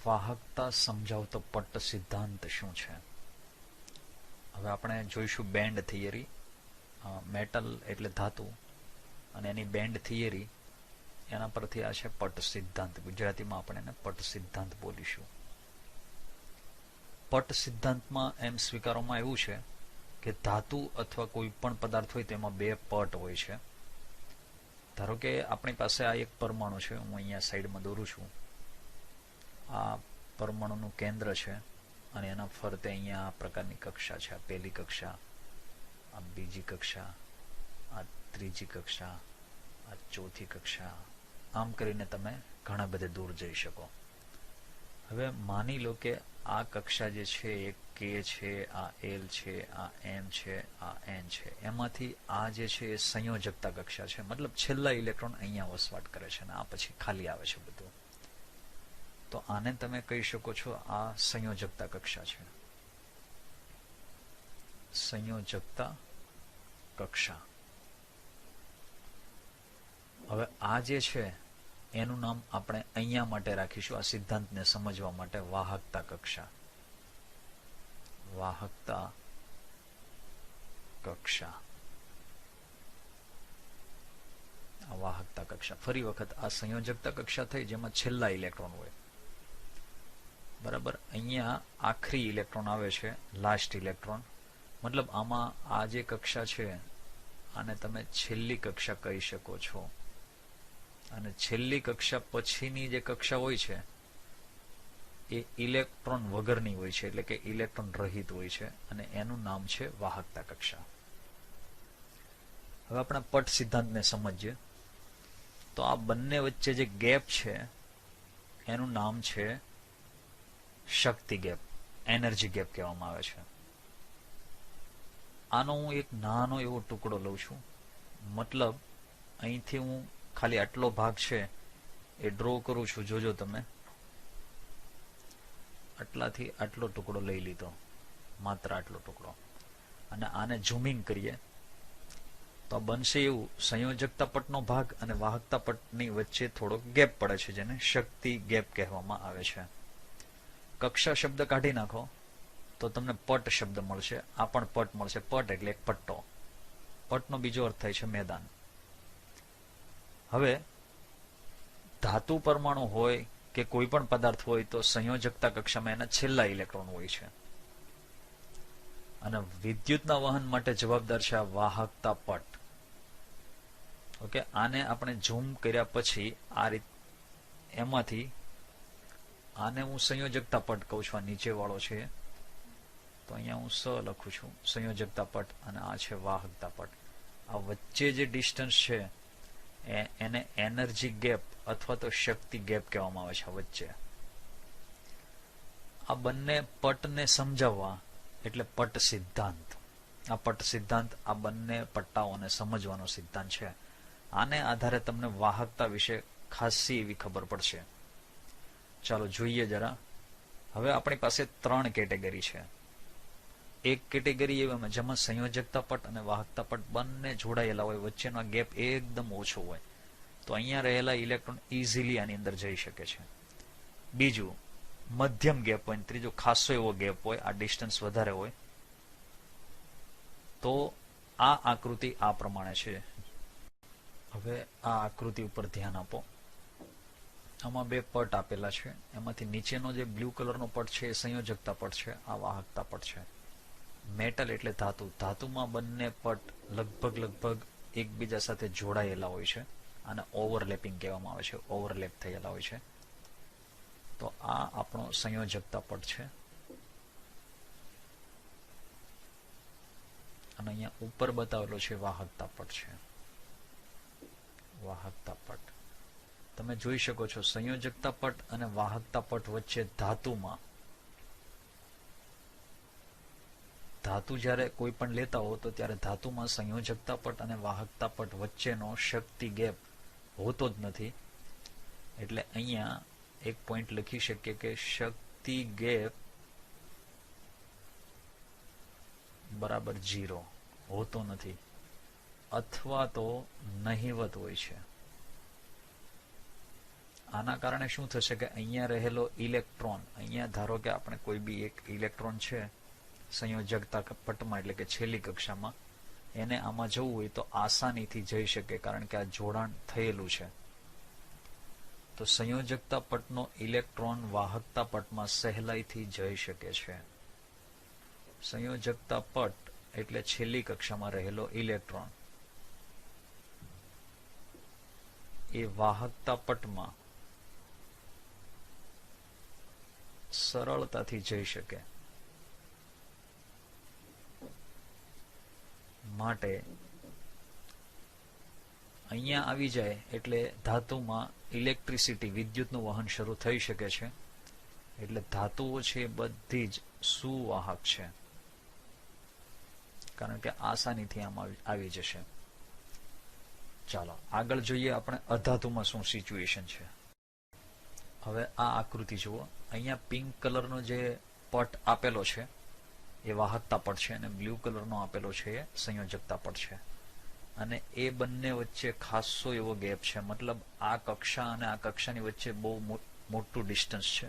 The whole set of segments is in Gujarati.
વાહકતા સમજાવતો પટ્ટ સિદ્ધાંત શું છે? હવે આપણે જોઈશું બેન્ડ થિયરી. મેટલ એટલે ધાતુ અને એની બેન્ડ થિયરી, એના પરથી આ છે પટ્ટ સિદ્ધાંત. ગુજરાતીમાં આપણે એને પટ્ટ સિદ્ધાંત બોલીશું. પટ્ટ સિદ્ધાંતમાં એમ સ્વીકારવામાં આવ્યું છે કે ધાતુ અથવા કોઈ પણ પદાર્થ હોય તેમાં બે પટ હોય છે. ધારો કે આપણી પાસે આ એક પરમાણુ છે, હું અહીંયા સાઈડમાં દોરું છું. આ પરમાણુનું કેન્દ્ર છે અને એના ફરતે અહીંયા આ પ્રકારની કક્ષા છે. આ પહેલી કક્ષા, આ બીજી કક્ષા, આ ત્રીજી કક્ષા, આ ચોથી કક્ષા, આમ કરીને તમે ઘણા બધે દૂર જઈ શકો. હવે માની લો કે આ કક્ષા જે છે એ કે છે, આ એલ છે, આ એમ છે, આ એન છે. એમાંથી આ જે છે એ સંયોજકતા કક્ષા છે, મતલબ છેલ્લા ઇલેક્ટ્રોન અહીંયા વસવાટ કરે છે અને આ પછી ખાલી આવે છે બધું. તો આને તમે કહી શકો છો આ સંયોજકતા કક્ષા છે. સંયોજકતા કક્ષા. હવે આ જે છે એનું નામ આપણે અહીંયા માટે રાખીશું, આ સિદ્ધાંતને સમજવા માટે, વાહકતા કક્ષા. વાહકતા કક્ષા. આ વાહકતા કક્ષા. ફરી વખત આ સંયોજકતા કક્ષા થઈ જેમાં છેલ્લા ઇલેક્ટ્રોન હોય. બરાબર. અહીંયા આખરી ઇલેક્ટ્રોન આવે છે, લાસ્ટ ઇલેક્ટ્રોન. મતલબ આમાં આ જે કક્ષા છે આને તમે છેલ્લી કક્ષા કહી શકો છો. અને છેલ્લી કક્ષા પછીની જે કક્ષા હોય છે એ ઇલેક્ટ્રોન વગરની હોય છે, એટલે કે ઇલેક્ટ્રોન રહિત હોય છે, અને એનું નામ છે વાહકતા કક્ષા. હવે આપણે પટ્ટ સિદ્ધાંતને સમજીએ તો આ બંને વચ્ચે જે ગેપ છે એનું નામ છે શક્તિ ગેપ, એનર્જી ગેપ કહેવામાં આવે છે. આનો હું એક નાનો એવો ટુકડો લઉં છું. મતલબ અહીંથી હું ખાલી આટલો ભાગ છે એ ડ્રો કરું છું. જોજો તમે, આટલાથી આટલો ટુકડો લઈ લીધો, માત્ર આટલો ટુકડો, અને આને ઝૂમિંગ કરીએ તો બનશે એવું, સંયોજકતા પટનો ભાગ અને વાહકતા પટની વચ્ચે થોડો ગેપ પડે છે, જેને શક્તિ ગેપ કહેવામાં આવે છે. કક્ષા શબ્દ કાઢી નાખો તો તમને પટ શબ્દ મળશે. આ પણ પટ મળશે. પટ એટલે એક પટ્ટો. પટનો બીજો અર્થ થાય છે મેદાન. હવે ધાતુ પરમાણુ હોય કે કોઈ પણ પદાર્થ હોય તો સંયોજકતા કક્ષામાં એના છેલ્લા ઇલેક્ટ્રોન હોય છે, અને વિદ્યુતના વહન માટે જવાબદાર છે આ વાહકતા પટ. ઓકે, આને આપણે ઝૂમ કર્યા પછી આ રીત, એમાંથી આને હું સંયોજકતા પટ કહું છું. આ નીચે વાળો છે તો અહીંયા હું સ લખું છું, સંયોજકતા પટ, અને આ છે વાહકતા પટ. આ વચ્ચે જે ડિસ્ટન્સ છે એને એનર્જી ગેપ અથવા તો શક્તિ ગેપ કહેવામાં આવે છે. વચ્ચે આ બંને પટને સમજાવવા એટલે પટ્ટ સિદ્ધાંત. આ પટ્ટ સિદ્ધાંત આ બંને પટ્ટાઓને સમજવાનો સિદ્ધાંત છે. આને આધારે તમને વાહકતા વિશે ખાસી એવી ખબર પડશે. ચાલો જોઈએ જરા. હવે આપણી પાસે ત્રણ કેટેગરી છે. એક કેટેગરી એવી જેમાં સંયોજકતા પટ અને વાહકતા પટ બંને જોડાયેલા હોય, વચ્ચેનો ગેપ એકદમ ઓછો હોય, તો અહીંયા રહેલા ઇલેક્ટ્રોન ઇઝીલી આની અંદર જઈ શકે છે. બીજું મધ્યમ ગેપ હોય, ત્રીજો ખાસો એવો ગેપ હોય, આ ડિસ્ટન્સ વધારે હોય. તો આ આકૃતિ આ પ્રમાણે છે. હવે આ આકૃતિ ઉપર ધ્યાન આપો. આમાં બે પટ આપેલા છે. એમાંથી નીચેનો જે બ્લુ કલરનો પટ છે એ સંયોજકતા પટ છે, આ વાહકતા પટ છે. મેટલ એટલે ધાતુ. ધાતુમાં બંને પટ લગભગ એકબીજા સાથે જોડાયેલા હોય છે. આને ઓવરલેપિંગ કહેવામાં આવે છે, ઓવરલેપ થયેલા હોય છે. તો આ આપણો સંયોજકતા પટ છે. અને અહીંયા ઉપર બતાવેલો છે વાહકતા પટ છે. વાહકતા પટ તમે જોઈ શકો છો. સંયોજકતા પટ અને વાહકતા પટ વચ્ચે ધાતુમાં, ધાતુ જ્યારે કોઈ પણ લેતા હો તો ત્યારે ધાતુમાં સંયોજકતા પટ અને વાહકતા પટ વચ્ચેનો શક્તિ ગેપ હોતો જ નથી. એટલે અહીંયા એક પોઈન્ટ લખી શકીએ કે શક્તિ ગેપ બરાબર 0 હોતો નથી, અથવા તો નહિવત હોય છે. આના કારણે શું થશે કે અહીંયા રહેલો ઇલેક્ટ્રોન, અહીંયા ધારો કે આપણે કોઈ બી એક ઇલેક્ટ્રોન છે સંયોજકતા પટમાં એટલે કે છેલ્લી કક્ષામાં, એને આમાં જવું હોય તો આસાનીથી જઈ શકે, કારણ કે આ જોડાણ થયેલું છે. તો સંયોજકતા પટનો ઇલેક્ટ્રોન વાહકતા પટમાં સહેલાઈથી જઈ શકે છે. સંયોજકતા પટ એટલે છેલ્લી કક્ષામાં રહેલો ઇલેક્ટ્રોન એ વાહકતા પટમાં સરળતાથી જઈ શકે. માટે અહીંયા આવી જાય એટલે ધાતુમાં ઇલેક્ટ્રિસિટી, વિદ્યુતનું વહન શરૂ થઈ શકે છે. એટલે ધાતુઓ છે એ બધી જ સુવાહક છે, કારણ કે આસાનીથી આમાં આવી જશે. ચાલો આગળ જોઈએ આપણે અધાતુમાં શું સિચ્યુએશન છે. હવે આ આકૃતિ જુઓ. અહીંયા પિંક કલરનો જે પટ આપેલો છે એ વાહકતા પટ છે, અને બ્લુ કલરનો આપેલો છે એ સંયોજકતા પટ છે. અને એ બંને વચ્ચે ખાસો એવો ગેપ છે. મતલબ આ કક્ષા અને આ કક્ષાની વચ્ચે બહુ મોટું ડિસ્ટન્સ છે.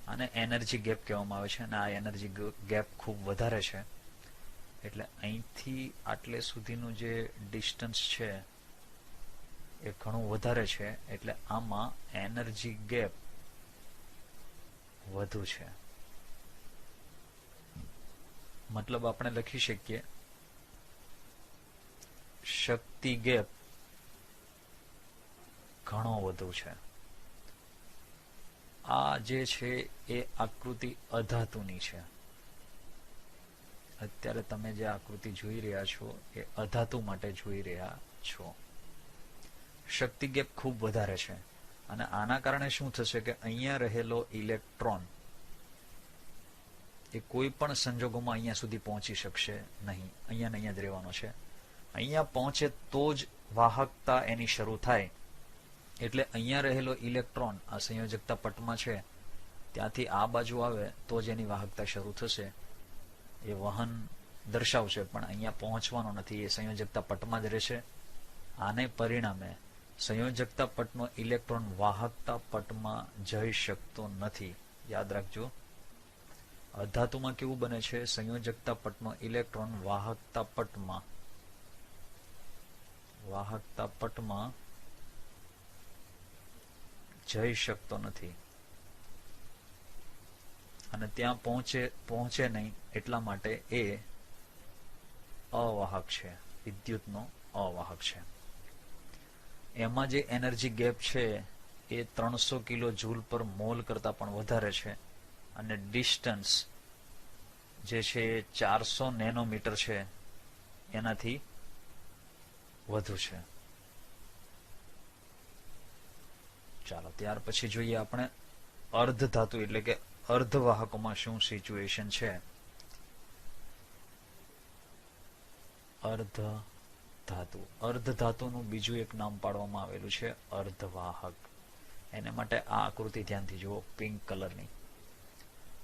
આને એનર્જી ગેપ કહેવામાં આવે છે, અને આ એનર્જી ગેપ ખૂબ વધારે છે. એટલે અહીંથી આટલે સુધીનું જે ડિસ્ટન્સ છે એ ઘણું વધારે છે. એટલે આમાં એનર્જી ગેપ વધુ છે. મતલબ આપણે લખી શકીએ શક્તિ ગેપ ઘણો વધુ છે. આ જે છે એ આકૃતિ અધાતુની છે. અત્યારે તમે જે આકૃતિ જોઈ રહ્યા છો એ અધાતુ માટે જોઈ રહ્યા છો. શક્તિ ગેપ ખૂબ વધારે છે, અને આના કારણે શું થશે કે અહીંયા રહેલો ઇલેક્ટ્રોન એ કોઈ પણ સંજોગોમાં અહીંયા સુધી પહોંચી શકશે નહીં. અહીંયા ને અહીંયા જ રહેવાનો છે. અહીંયા પહોંચે તો જ વાહકતા એની શરૂ થાય. એટલે અહીંયા રહેલો ઇલેક્ટ્રોન આ સંયોજકતા પટમાં છે, ત્યાંથી આ બાજુ આવે તો જ એની વાહકતા શરૂ થશે. એ વહન દર્શાવશે, પણ અહીંયા પહોંચવાનો નથી. એ સંયોજકતા પટમાં જ રહેશે. આને પરિણામે સંયોજકતા પટનો ઇલેક્ટ્રોન વાહકતા પટમાં જઈ શકતો નથી. યાદ રાખજો, અધાતુમાં કેવું બને છે, સંયોજકતા પટનો ઇલેક્ટ્રોન વાહકતા પટમાં જઈ શકતો નથી, અને ત્યાં પહોંચે નહીં. એટલા માટે એ અવાહક છે, વિદ્યુતનો અવાહક છે. એમાં જે એનર્જી ગેપ છે એ 300 કિલો જૂલ પર મોલ કરતા પણ વધારે છે, અને ડિસ્ટન્સ જે છે 400 નેનોમીટર છે એનાથી વધુ છે. ચાલો ત્યાર પછી જોઈએ આપણે અર્ધ ધાતુ એટલે કે અર્ધવાહકોમાં શું સિચ્યુએશન છે. અર્ધ ધાતુનું બીજું એક નામ પાડવામાં આવેલું છે અર્ધવાહક. એને માટે આ આકૃતિ ધ્યાનથી જુઓ, પિંક કલરની.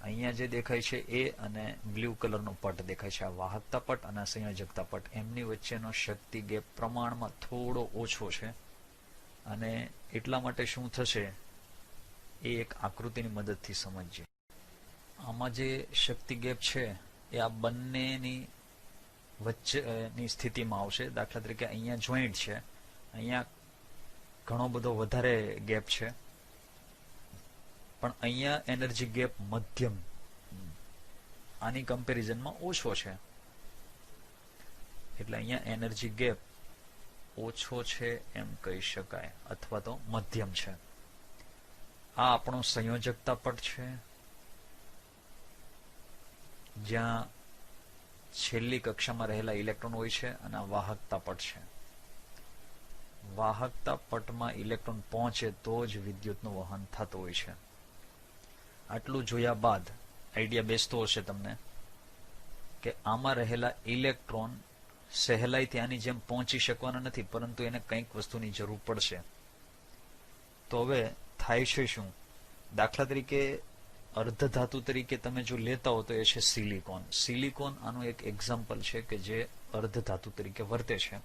અહીંયા જે દેખાય છે એ અને બ્લુ કલરનો પટ દેખાય છે, આ વાહકતા પટ અને સંયોજકતા પટ. એમની વચ્ચેનો શક્તિ ગેપ પ્રમાણમાં થોડો ઓછો છે, અને એટલા માટે શું થશે એ એક આકૃતિની મદદથી સમજીએ. આમાં જે શક્તિ ગેપ છે એ આ બંનેની વચ્ચેની સ્થિતિમાં આવશે. દાખલા તરીકે અહીંયા જોઈન્ટ છે, અહીંયા ઘણો બધો વધારે ગેપ છે, પણ અહીંયા એનર્જી ગેપ મધ્યમ, આની કમ્પેરિઝનમાં ઓછો છે. એટલે અહીંયા એનર્જી ગેપ ઓછો છે એમ કહી શકાય, અથવા તો મધ્યમ છે. આ આપણો સંયોજકતા પટ છે, જ્યાં છેલ્લી કક્ષામાં રહેલા ઇલેક્ટ્રોન હોય છે, અને આ વાહકતા પટ છે. વાહકતા પટમાં ઇલેક્ટ્રોન પહોંચે તો જ વિદ્યુતનું વહન થતું હોય છે. આટલું જોયા બાદ આઈડિયા બેસતો હશે તમને કે આમાં રહેલા ઇલેક્ટ્રોન સહેલાઈથી આની જેમ પહોંચી શકવાના નથી, પરંતુ એને કંઈક વસ્તુની જરૂર પડશે. તો હવે થાય છે શું? દાખલા તરીકે અર્ધધાતુ તરીકે તમે જો લેતા હો તો એ છે સિલિકોન. સિલિકોન આનું એક એક્ઝામ્પલ છે કે જે અર્ધધાતુ તરીકે વર્તે છે.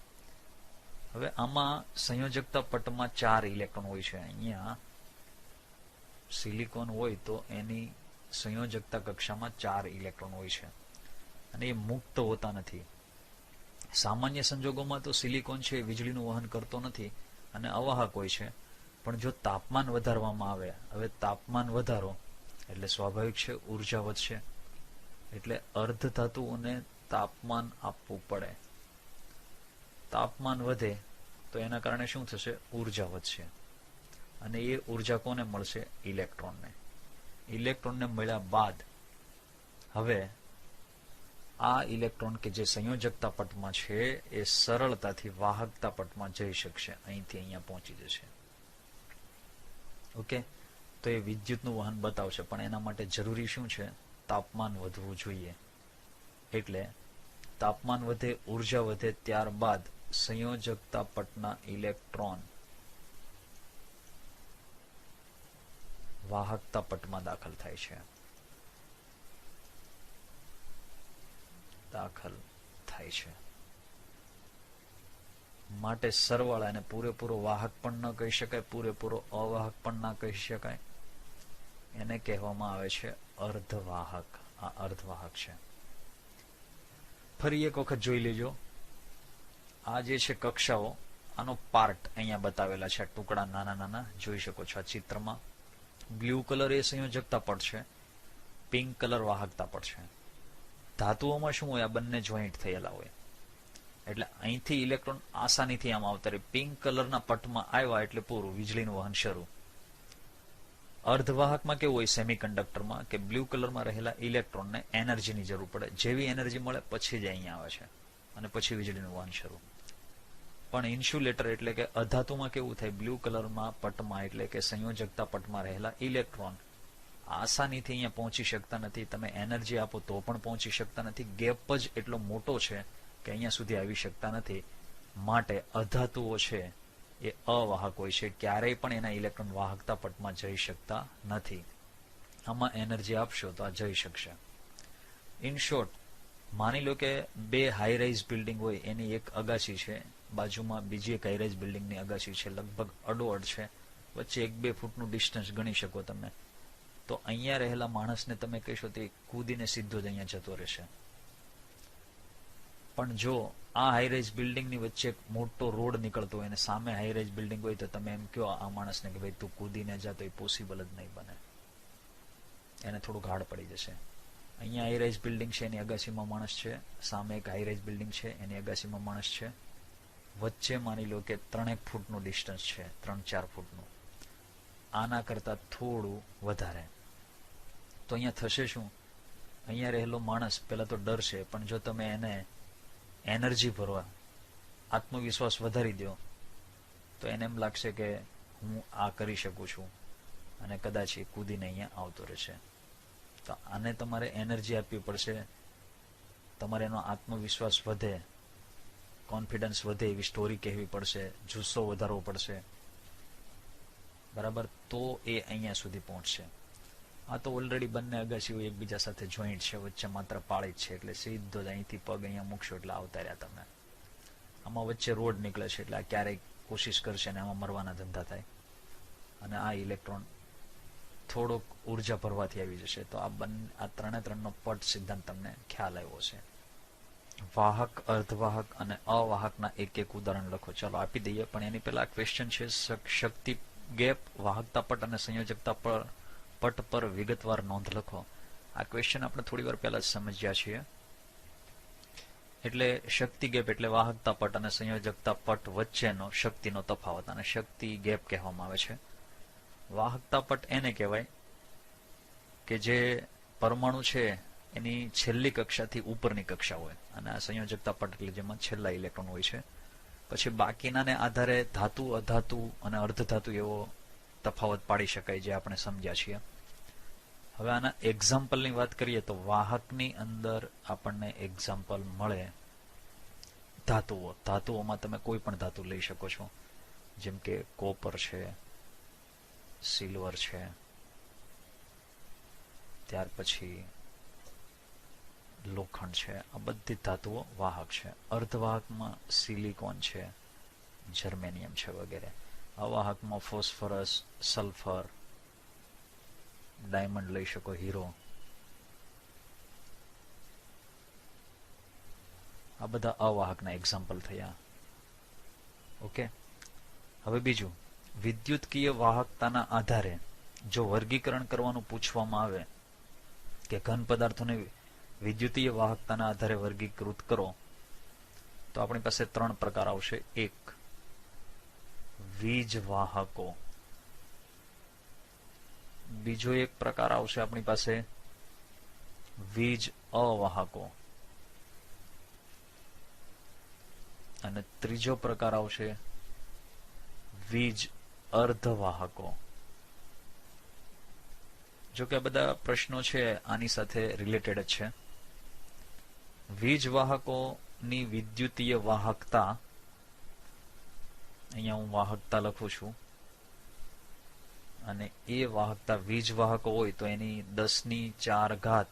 હવે આમાં સંયોજકતા પટમાં 4 ઇલેક્ટ્રોન હોય છે. અહીંયા સિલિકોન હોય તો એની સંયોજકતા કક્ષામાં 4 ઇલેક્ટ્રોન હોય છે અને એ મુક્ત હોતા નથી. સામાન્ય સંજોગોમાં તો સિલિકોન છે વીજળીનું વહન કરતો નથી અને અવાહક હોય છે, પણ જો તાપમાન વધારવામાં આવે, હવે તાપમાન વધારો એટલે સ્વાભાવિક છે ઉર્જા વધશે, એટલે અર્ધ ધાતુઓને તાપમાન આપવું પડે. તાપમાન વધે તો એના કારણે શું થશે? ઉર્જા વધશે અને એ ઉર્જા કોને મળશે? ઇલેક્ટ્રોનને. ઇલેક્ટ્રોનને મળ્યા બાદ હવે આ ઇલેક્ટ્રોન કે જે સંયોજકતા પટમાં છે એ સરળતાથી વાહકતા પટમાં જઈ શકશે, અહીંથી અહીંયા પહોંચી જશે. ઓકે, તો એ વિદ્યુતનું વહન બતાવશે, પણ એના માટે જરૂરી શું છે? તાપમાન વધવું જોઈએ. એટલે તાપમાન વધે, ઉર્જા વધે, ત્યારબાદ સંયોજકતા પટના ઇલેક્ટ્રોન વાહકતા પટમાં દાખલ થાય છે. માટે સરવાળાને પૂરેપૂરો વાહક પણ ન કહી શકાય, પૂરેપૂરો અવાહક પણ ના કહી શકાય. એને કહેવામાં આવે છે અર્ધવાહક. આ અર્ધવાહક છે. ફરી એક વખત જોઈ લેજો. આ જે છે કક્ષાઓ, આનો પાર્ટ અહીંયા બતાવેલા છે. ટુકડા નાના નાના જોઈ શકો છો આ ચિત્રમાં. બ્લુ કલર એ સંયોજકતા પટ છે, પિંક કલર વાહકતા પટ છે. ધાતુઓમાં શું હોય? આ બંને જોઈન્ટ થયેલા હોય, એટલે અહીંથી ઇલેક્ટ્રોન આસાનીથી આમ આવતા રહે. પિંક કલરના પટમાં આવ્યા એટલે પૂરું, વીજળીનું વહન શરૂ. અર્ધવાહકમાં કેવું હોય? સેમિકન્ડક્ટરમાં કે બ્લુ કલરમાં રહેલા ઇલેક્ટ્રોનને એનર્જીની જરૂર પડે. જેવી એનર્જી મળે પછી જ અહીંયા આવે છે અને પછી વીજળીનું વહન શરૂ. પણ ઇન્સ્યુલેટર એટલે કે અધાતુમાં કેવું થાય? બ્લુ કલરમાં પટમાં એટલે કે સંયોજકતા પટમાં રહેલા ઇલેક્ટ્રોન આસાનીથી અહીંયા પહોંચી શકતા નથી. તમે એનર્જી આપો તો પણ પહોંચી શકતા નથી. ગેપ જ એટલો મોટો છે કે અહીંયા સુધી આવી શકતા નથી. માટે અધાતુઓ છે એ અવાહક હોય છે. ક્યારેય પણ એના ઇલેક્ટ્રોન વાહકતા પટમાં જઈ શકતા નથી. આમાં એનર્જી આપશો તો આ જઈ શકશે. ઇન શોર્ટ, માની લો કે બે હાઈ રાઇઝ બિલ્ડિંગ હોય, એની એક અગાસી છે, બાજુમાં બીજી એક હાઈ રાઇઝ બિલ્ડિંગની અગાસી છે, લગભગ અડોઅડ છે, વચ્ચે 1-2 ફૂટનું ડિસ્ટન્સ ગણી શકો તમે. તો અહીંયા રહેલા માણસને તમે કહેશો તે કૂદીને સીધો જ અહીંયા જતો રહેશે. પણ જો આ હાઈરાઇઝ બિલ્ડિંગની વચ્ચે એક મોટો રોડ નીકળતો હોય અને સામે હાઈરાઇઝ બિલ્ડિંગ હોય તો તમે એમ કહો આ માણસને કે ભાઈ તું કૂદીને જા, તો એ પોસિબલ જ નહીં બને. એને થોડું હાર્ડ પડી જશે. અહીંયા હાઈરાઇઝ બિલ્ડિંગ છે, એની અગાસીમાં માણસ છે, સામે એક હાઈરાઇઝ બિલ્ડિંગ છે, એની અગાસીમાં માણસ છે, વચ્ચે માની લો કે 3-1 ફૂટનું ડિસ્ટન્સ છે, 3-4 ફૂટનું. આના કરતાં થોડું વધારે. તો અહીંયા થશે શું? અહીંયા રહેલો માણસ પહેલા તો ડરશે, પણ જો તમે એને એનર્જી ભરવા, આત્મવિશ્વાસ વધારી દો તો એને એમ લાગશે કે હું આ કરી શકું છું અને કદાચ એ કૂદીને અહીંયા આવતો રહેશે. તો આને તમારે એનર્જી આપવી પડશે, તમારે એનો આત્મવિશ્વાસ વધે, કોન્ફિડન્સ વધે એવી સ્ટોરી કહેવી પડશે, જુસ્સો વધારવો પડશે, બરાબર, તો એ અહીંયા સુધી પહોંચશે. આ તો ઓલરેડી બંને અગાસીઓ એકબીજા સાથે જોઈન્ટ છે, વચ્ચે માત્ર પાળી જ છે, એટલે સીધો જ અહીંથી પગ અહીંયા મૂકશો એટલે આવતા રહ્યા તમે. આમાં વચ્ચે રોડ નીકળે છે એટલે આ ક્યારેક કોશિશ કરશે ને આમાં મરવાના ધંધા થાય અને આ ઇલેક્ટ્રોન થોડોક ઉર્જા ભરવાથી આવી જશે. તો આ 3-3નો પટ સિદ્ધાંત તમને ખ્યાલ આવ્યો છે. વાહક, અર્ધવાહક અને અવાહકના એક ઉદાહરણ લખો. ચાલો આપી દઈએ, પણ એની પહેલા ક્વેશ્ચન છે શક્તિ ગેપ, વાહકતા પટ અને સંયોજકતા પટ પર વિગતવાર નોંધ લખો. આ ક્વેશ્ચન આપણે થોડી વાર પહેલા જ સમજ્યા છીએ. એટલે શક્તિ ગેપ એટલે વાહકતા પટ અને સંયોજકતા પટ વચ્ચેનો શક્તિનો તફાવત, અને શક્તિ ગેપ કહેવામાં આવે છે. વાહકતા પટ એને કહેવાય કે જે પરમાણુ છે એની છેલ્લી કક્ષાથી ઉપરની કક્ષા હોય, અને આ સંયોજકતા પટ એટલે જેમાં છેલ્લા ઇલેક્ટ્રોન હોય છે. પછી બાકીનાને આધારે ધાતુ, અધાતુ અને અર્ધધાતુ એવો તફાવત પાડી શકાય, જે આપણે સમજ્યા છીએ. હવે આના એક્ઝામ્પલની વાત કરીએ તો વાહકની અંદર આપણને એક્ઝામ્પલ મળે ધાતુઓ. ધાતુઓમાં તમે કોઈ પણ ધાતુ લઈ શકો છો, જેમ કે કોપર છે, સિલ્વર છે, ત્યાર પછી લોખંડ છે. આ બધી ધાતુઓ વાહક છે. અર્ધવાહકમાં સિલિકોન છે, જર્મેનિયમ છે વગેરે. અવાહકમાં ફોસ્ફરસ, સલ્ફર, ડાયમંડ લઈ શકો, હીરો, આ બધા અવાહકના એક્ઝામ્પલ થયા. ઓકે, હવે બીજું, વિદ્યુતકીય વાહકતાના આધારે જો વર્ગીકરણ કરવાનું પૂછવામાં આવે કે ઘન પદાર્થોને વિદ્યુતીય વાહકતાના આધારે વર્ગીકૃત કરો, તો આપણી પાસે 3 પ્રકાર આવશે. એક, વીજ વાહકો. બીજો એક પ્રકાર આવશે આપણી પાસે વીજ અવાહકો. અને ત્રીજો પ્રકાર આવશે વીજ અર્ધવાહકો. જો કે આ બધા પ્રશ્નો છે આની સાથે રિલેટેડ જ છે. વીજ વાહકોની વિદ્યુતીય વાહકતા, અહીંયા હું વાહકતા લખું છું, અને એ વાહકતા વીજ વાહકો હોય તો એની 10⁴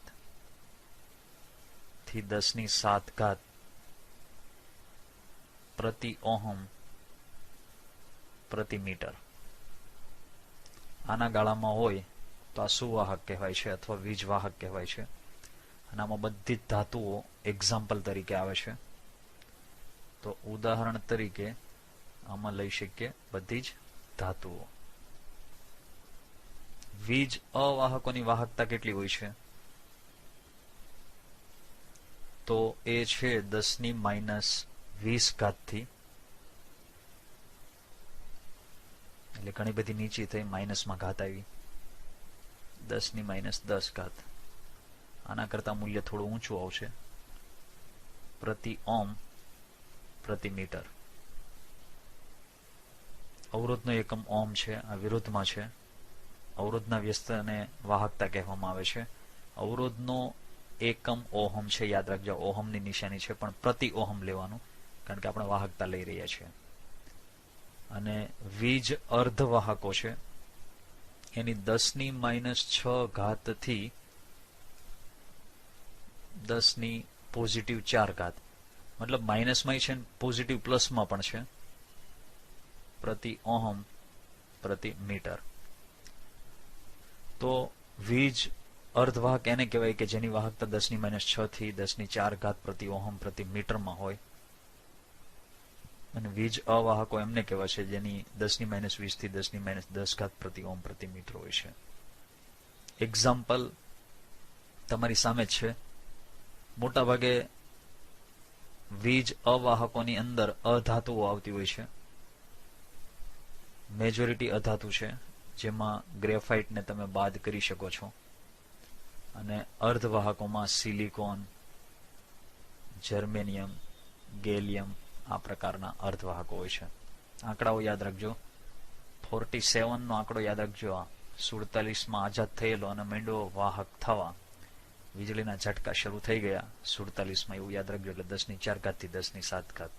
થી 10⁷ પ્રતિ ઓહમ પ્રતિ મીટર આના ગાળામાં હોય તો આ સુવાહક કહેવાય છે અથવા વીજ વાહક કહેવાય છે. અને આમાં બધી જ ધાતુઓ એક્ઝામ્પલ તરીકે આવે છે. તો ઉદાહરણ તરીકે આમાં લઈ શકીએ બધી જ ધાતુઓ. વીજ અવાહકોની વાહકતા કેટલી હોય છે? તો એ છે 10⁻20 થી, એટલે ઘણી બધી નીચી થઈ, માઇનસમાં ઘાત આવી, 10⁻10. આના કરતા મૂલ્ય થોડું ઊંચું આવશે, પ્રતિ ઓમ પ્રતિ મીટર. અવરોધનો એકમ ઓમ છે, આ વિરુદ્ધમાં છે. અવરોધના વ્યસ્તને વાહકતા કહેવામાં આવે છે. અવરોધનો એકમ ઓહમ છે, યાદ રાખજો, ઓહમની નિશાની છે, પણ પ્રતિ ઓહમ લેવાનું, કારણ કે આપણે વાહકતા લઈ રહ્યા છીએ. અને વીજ અર્ધવાહકો છે, એની 10⁻6 થી 10⁻⁴, મતલબ માઇનસમાં છે, પોઝિટિવ પ્લસમાં પણ છે, પ્રતિ ઓહમ પ્રતિ મીટર. તો વીજ અર્ધવાહક એને કહેવાય કે જેની વાહકતા 10⁻6 થી 10⁴ પ્રતિ ઓહમ પ્રતિ મીટરમાં હોય. અને વીજ અવાહકો એમને કહેવાય છે જેની 10⁻20 થી 10⁻10 પ્રતિ ઓહમ પ્રતિ મીટર હોય છે. એક્ઝામ્પલ તમારી સામે જ છે. મોટાભાગે વીજ અવાહકોની અંદર અધાતુઓ આવતી હોય છે. મેજોરિટી અધાતુ છે, જેમાં ગ્રેફાઇટને તમે બાદ કરી શકો છો. અને અર્ધવાહકોમાં સિલિકોન, જર્મેનિયમ, ગેલિયમ, આ પ્રકારના અર્ધવાહકો હોય છે. આંકડાઓ યાદ રાખજો. 47 નો આંકડો યાદ રાખજો. 47માં આઝાદ થયેલો અને માંડ્યો વાહક થવા, વીજળીના ઝટકા શરૂ થઈ ગયા 47માં, એવું યાદ રાખજો. એટલે 10⁴ થી 10⁷.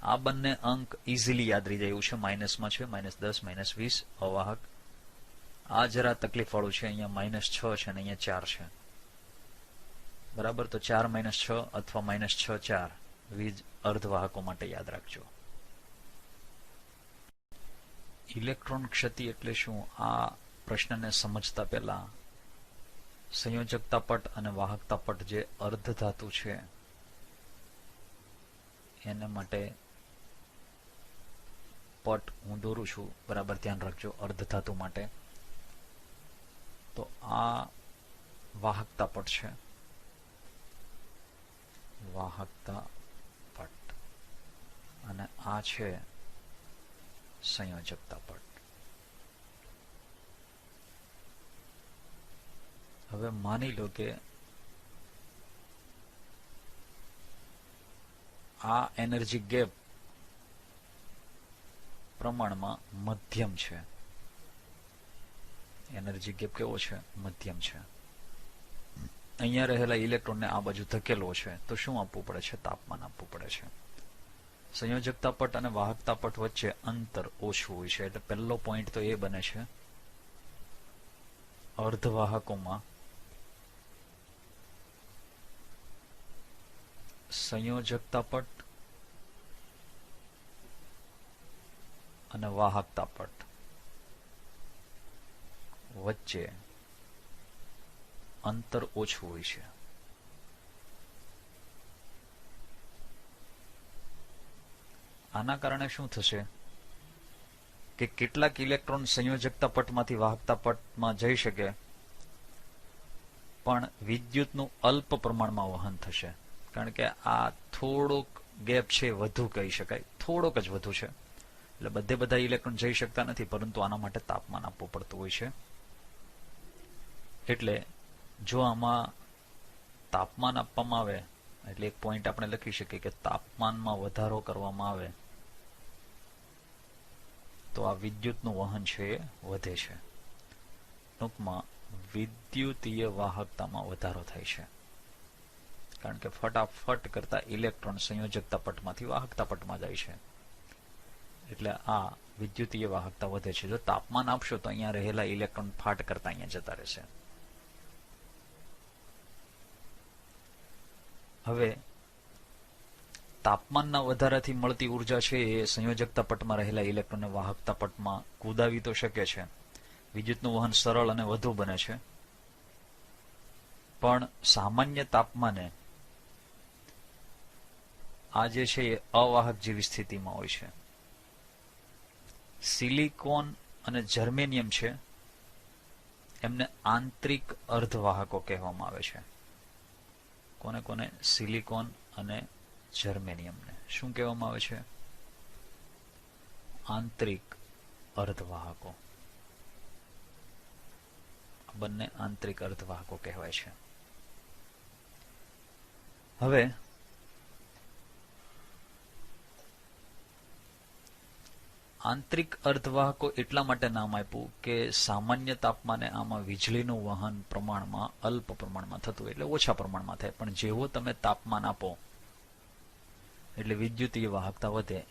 આ બંને અંક ઇઝીલી યાદ રહી જાય એવું છે. માઇનસમાં છે, -10 -20 અવાહક. આ જરા તકલીફ વાળું છે, અહીંયા -6 છે અને અહીંયા 4 છે. બરાબર, તો 4 - 6 અથવા -6 4 વીજ અર્ધવાહકો માટે યાદ રાખજો. ઇલેક્ટ્રોન ક્ષતિ એટલે શું? આ પ્રશ્નને સમજતા પહેલા સંયોજકતા પટ અને વાહકતા પટ જે અર્ધધાતુ છે એને માટે પટ હું દોરું છું, બરાબર ધ્યાન રાખજો. અર્ધધાતુ માટે તો આ વાહકતા પટ છે, વાહકતા પટ, અને આ છે સંયોજકતા પટ. હવે માની લો કે આ એનર્જી ગેપ પ્રમાણમાં મધ્યમ છે. એનર્જી ગેપ કેવો છે? મધ્યમ છે. અહીંયા રહેલા ઇલેક્ટ્રોનને આ બાજુ ધકેલવો છે તો શું આપવું પડે છે? તાપમાન આપવું પડે છે. સંયોજકતા પટ અને વાહકતા પટ વચ્ચે અંતર ઓછું હોય છે. એટલે પહેલો પોઈન્ટ તો એ બને છે, અર્ધવાહકોમાં સંયોજકતા પટ અને વાહકતા પટ વચ્ચે અંતર ઓછું હોય છે. આના કારણે શું થશે કે કેટલાક ઇલેક્ટ્રોન સંયોજકતા પટમાંથી વાહકતા પટમાં જઈ શકે, પણ વિદ્યુતનું અલ્પ પ્રમાણમાં વહન થશે. કારણ કે આ થોડોક ગેપ છે, વધુ કહી શકાય, થોડોક જ વધુ છે. એટલે બધે બધા ઇલેક્ટ્રોન જઈ શકતા નથી, પરંતુ આના માટે તાપમાન આપવું પડતું હોય છે. એટલે જો આમાં તાપમાન આપવામાં આવે, એટલે એક પોઈન્ટ આપણે લખી શકીએ કે તાપમાનમાં વધારો કરવામાં આવે તો આ વિદ્યુતનું વહન છે એ વધે છે. ટૂંકમાં વિદ્યુતીય વાહકતામાં વધારો થાય છે, કારણ કે ફટાફટ કરતા ઇલેક્ટ્રોન સંયોજકતા પટમાંથી વાહકતા પટમાં જાય છે. એટલે આ વિદ્યુતીય વાહકતા વધે છે. જો તાપમાન આપશો તો અહીંયા રહેલા ઇલેક્ટ્રોન ફાટ કરતા અહીંયા જતા રહેશે. હવે તાપમાનના વધારાથી મળતી ઉર્જા છે એ સંયોજકતા પટમાં રહેલા ઇલેક્ટ્રોનને વાહકતા પટમાં કુદાવી તો શકે છે. વિદ્યુતનું વહન સરળ અને વધુ બને છે, પણ સામાન્ય તાપમાને આ જે છે એ અવાહક જેવી સ્થિતિમાં હોય છે. સિલિકોન અને જર્મેનિયમ છે એમને આંતરિક અર્ધવાહકો કહેવામાં આવે છે. કોને કોને? સિલિકોન અને જર્મેનિયમને શું કહેવામાં આવે છે? આંતરિક અર્ધવાહકો. બંને આંતરિક અર્ધવાહકો કહેવાય છે. હવે આંતરિક અર્ધવાહકો એટલા માટે નામ આપ્યું કે સામાન્ય તાપમાને આમાં વીજળીનું વહન પ્રમાણમાં અલ્પ પ્રમાણમાં થતું, એટલે ઓછા પ્રમાણમાં થાય. પણ જેવો તમે તાપમાન આપો એટલે વિદ્યુતીય વાહકતા વધે.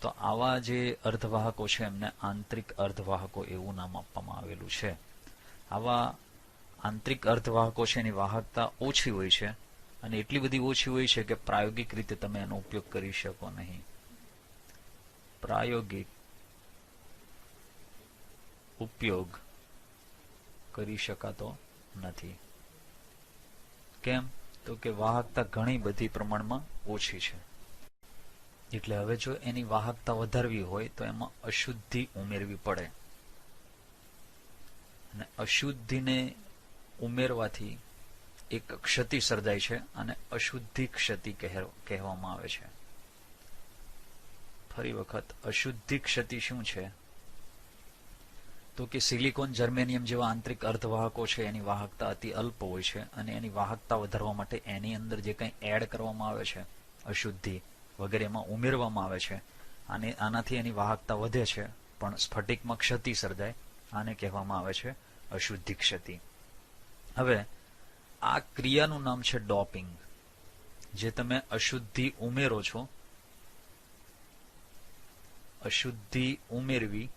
તો આવા જે અર્ધવાહકો છે એમને આંતરિક અર્ધવાહકો એવું નામ આપવામાં આવેલું છે. આવા આંતરિક અર્ધવાહકો છે એની વાહકતા ઓછી હોય છે, અને એટલી બધી ઓછી હોય છે કે પ્રાયોગિક રીતે તમે એનો ઉપયોગ કરી શકો નહીં. પ્રાયોગિક ઉપયોગ કરી શકાતો નથી. કેમ? તો કે વાહકતા ઘણી બધી પ્રમાણમાં ઓછી છે. એટલે હવે જો એની વાહકતા વધારવી હોય તો એમાં અશુદ્ધિ ઉમેરવી પડે, અને અશુદ્ધિને ઉમેરવાથી એક ક્ષતિ સર્જાય છે, અને અશુદ્ધિ ક્ષતિ કહેવામાં આવે છે. ફરી વખત, અશુદ્ધિ ક્ષતિ શું છે? તો કે સિલિકોન, જર્મેનિયમ જેવા આંતરિક અર્ધવાહકો છે એની વાહકતા અતિ અલ્પ હોય છે, અને એની વાહકતા વધારવા માટે એની અંદર જે કંઈ એડ કરવામાં આવે છે, અશુદ્ધિ વગેરે એમાં ઉમેરવામાં આવે છે, અને આનાથી એની વાહકતા વધે છે, પણ સ્ફટિકમાં ક્ષતિ સર્જાય. આને કહેવામાં આવે છે અશુદ્ધિ ક્ષતિ. હવે આ ક્રિયાનું નામ છે ડોપિંગ. જે તમે અશુદ્ધિ ઉમેરો છો, અશુદ્ધિ ઉમેરવી,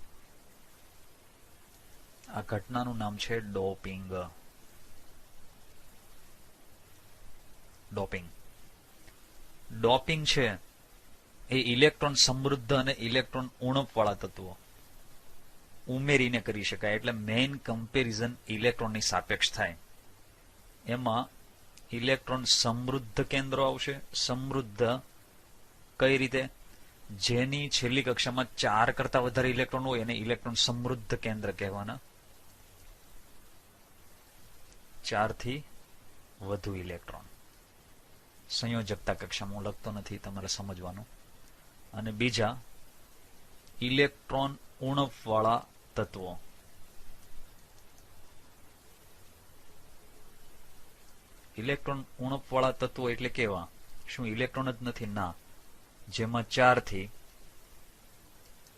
આ ઘટનાનું નામ છે ડોપિંગ. ડોપિંગ ડોપિંગ છે એ ઇલેક્ટ્રોન સમૃદ્ધ અને ઇલેક્ટ્રોન ઉણપવાળા તત્વો ઉમેરીને કરી શકાય. એટલે મેઇન કમ્પેરિઝન ઇલેક્ટ્રોનની સાપેક્ષ થાય. એમાં ઇલેક્ટ્રોન સમૃદ્ધ કેન્દ્રો આવશે. સમૃદ્ધ કઈ રીતે? જેની છેલ્લી કક્ષામાં 4 કરતા વધારે ઇલેક્ટ્રોન હોય એને ઇલેક્ટ્રોન સમૃદ્ધ કેન્દ્ર કહેવાના. 4 થી વધુ ઇલેક્ટ્રોન. સંયોજકતા કક્ષામાં હું લખતો નથી, તમારે સમજવાનું. અને બીજા ઇલેક્ટ્રોન ઉણપવાળા તત્વો. ઇલેક્ટ્રોન ઉણપવાળા તત્વો એટલે કેવા? શું ઇલેક્ટ્રોન જ નથી? ના. જેમાં 4 થી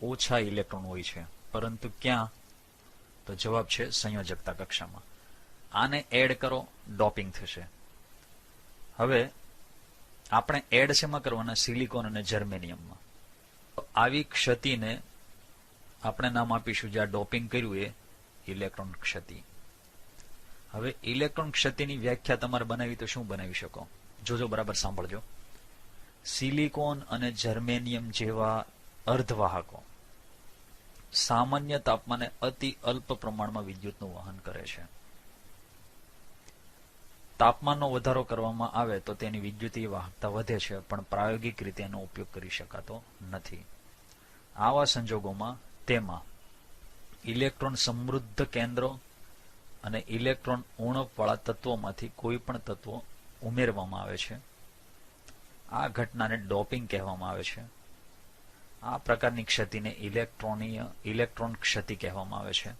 ઓછા ઇલેક્ટ્રોન હોય છે. પરંતુ ક્યાં? તો જવાબ છે સંયોજકતા કક્ષામાં. આને એડ કરો, ડોપિંગ થશે. હવે આપણે એડ શેમાં કરવાના? સિલિકોન અને જર્મેનિયમમાં. આવી ક્ષતિને આપણે નામ આપીશું, જે આ ડોપિંગ કર્યું એ ઇલેક્ટ્રોન ક્ષતિ. હવે ઇલેક્ટ્રોન ક્ષતિની વ્યાખ્યા તમારે બનાવી તો શું બનાવી શકો? જોજો, બરાબર સાંભળજો. સિલિકોન અને જર્મેનિયમ જેવા અર્ધવાહકો સામાન્ય તાપમાને અતિ અલ્પ પ્રમાણમાં વિદ્યુતનું વહન કરે છે. તાપમાનનો વધારો કરવામાં આવે તો તેની વિદ્યુતીય વાહકતા વધે છે, પણ પ્રાયોગિક રીતે એનો ઉપયોગ કરી શકાતો નથી. આવા સંજોગોમાં તેમાં ઇલેક્ટ્રોન સમૃદ્ધ કેન્દ્રો અને ઇલેક્ટ્રોન ઉણપવાળા તત્વોમાંથી કોઈ પણ તત્વો ઉમેરવામાં આવે છે. આ ઘટનાને ડોપિંગ કહેવામાં આવે છે. આ પ્રકારની ક્ષતિને ઇલેક્ટ્રોન ક્ષતિ કહેવામાં આવે છે,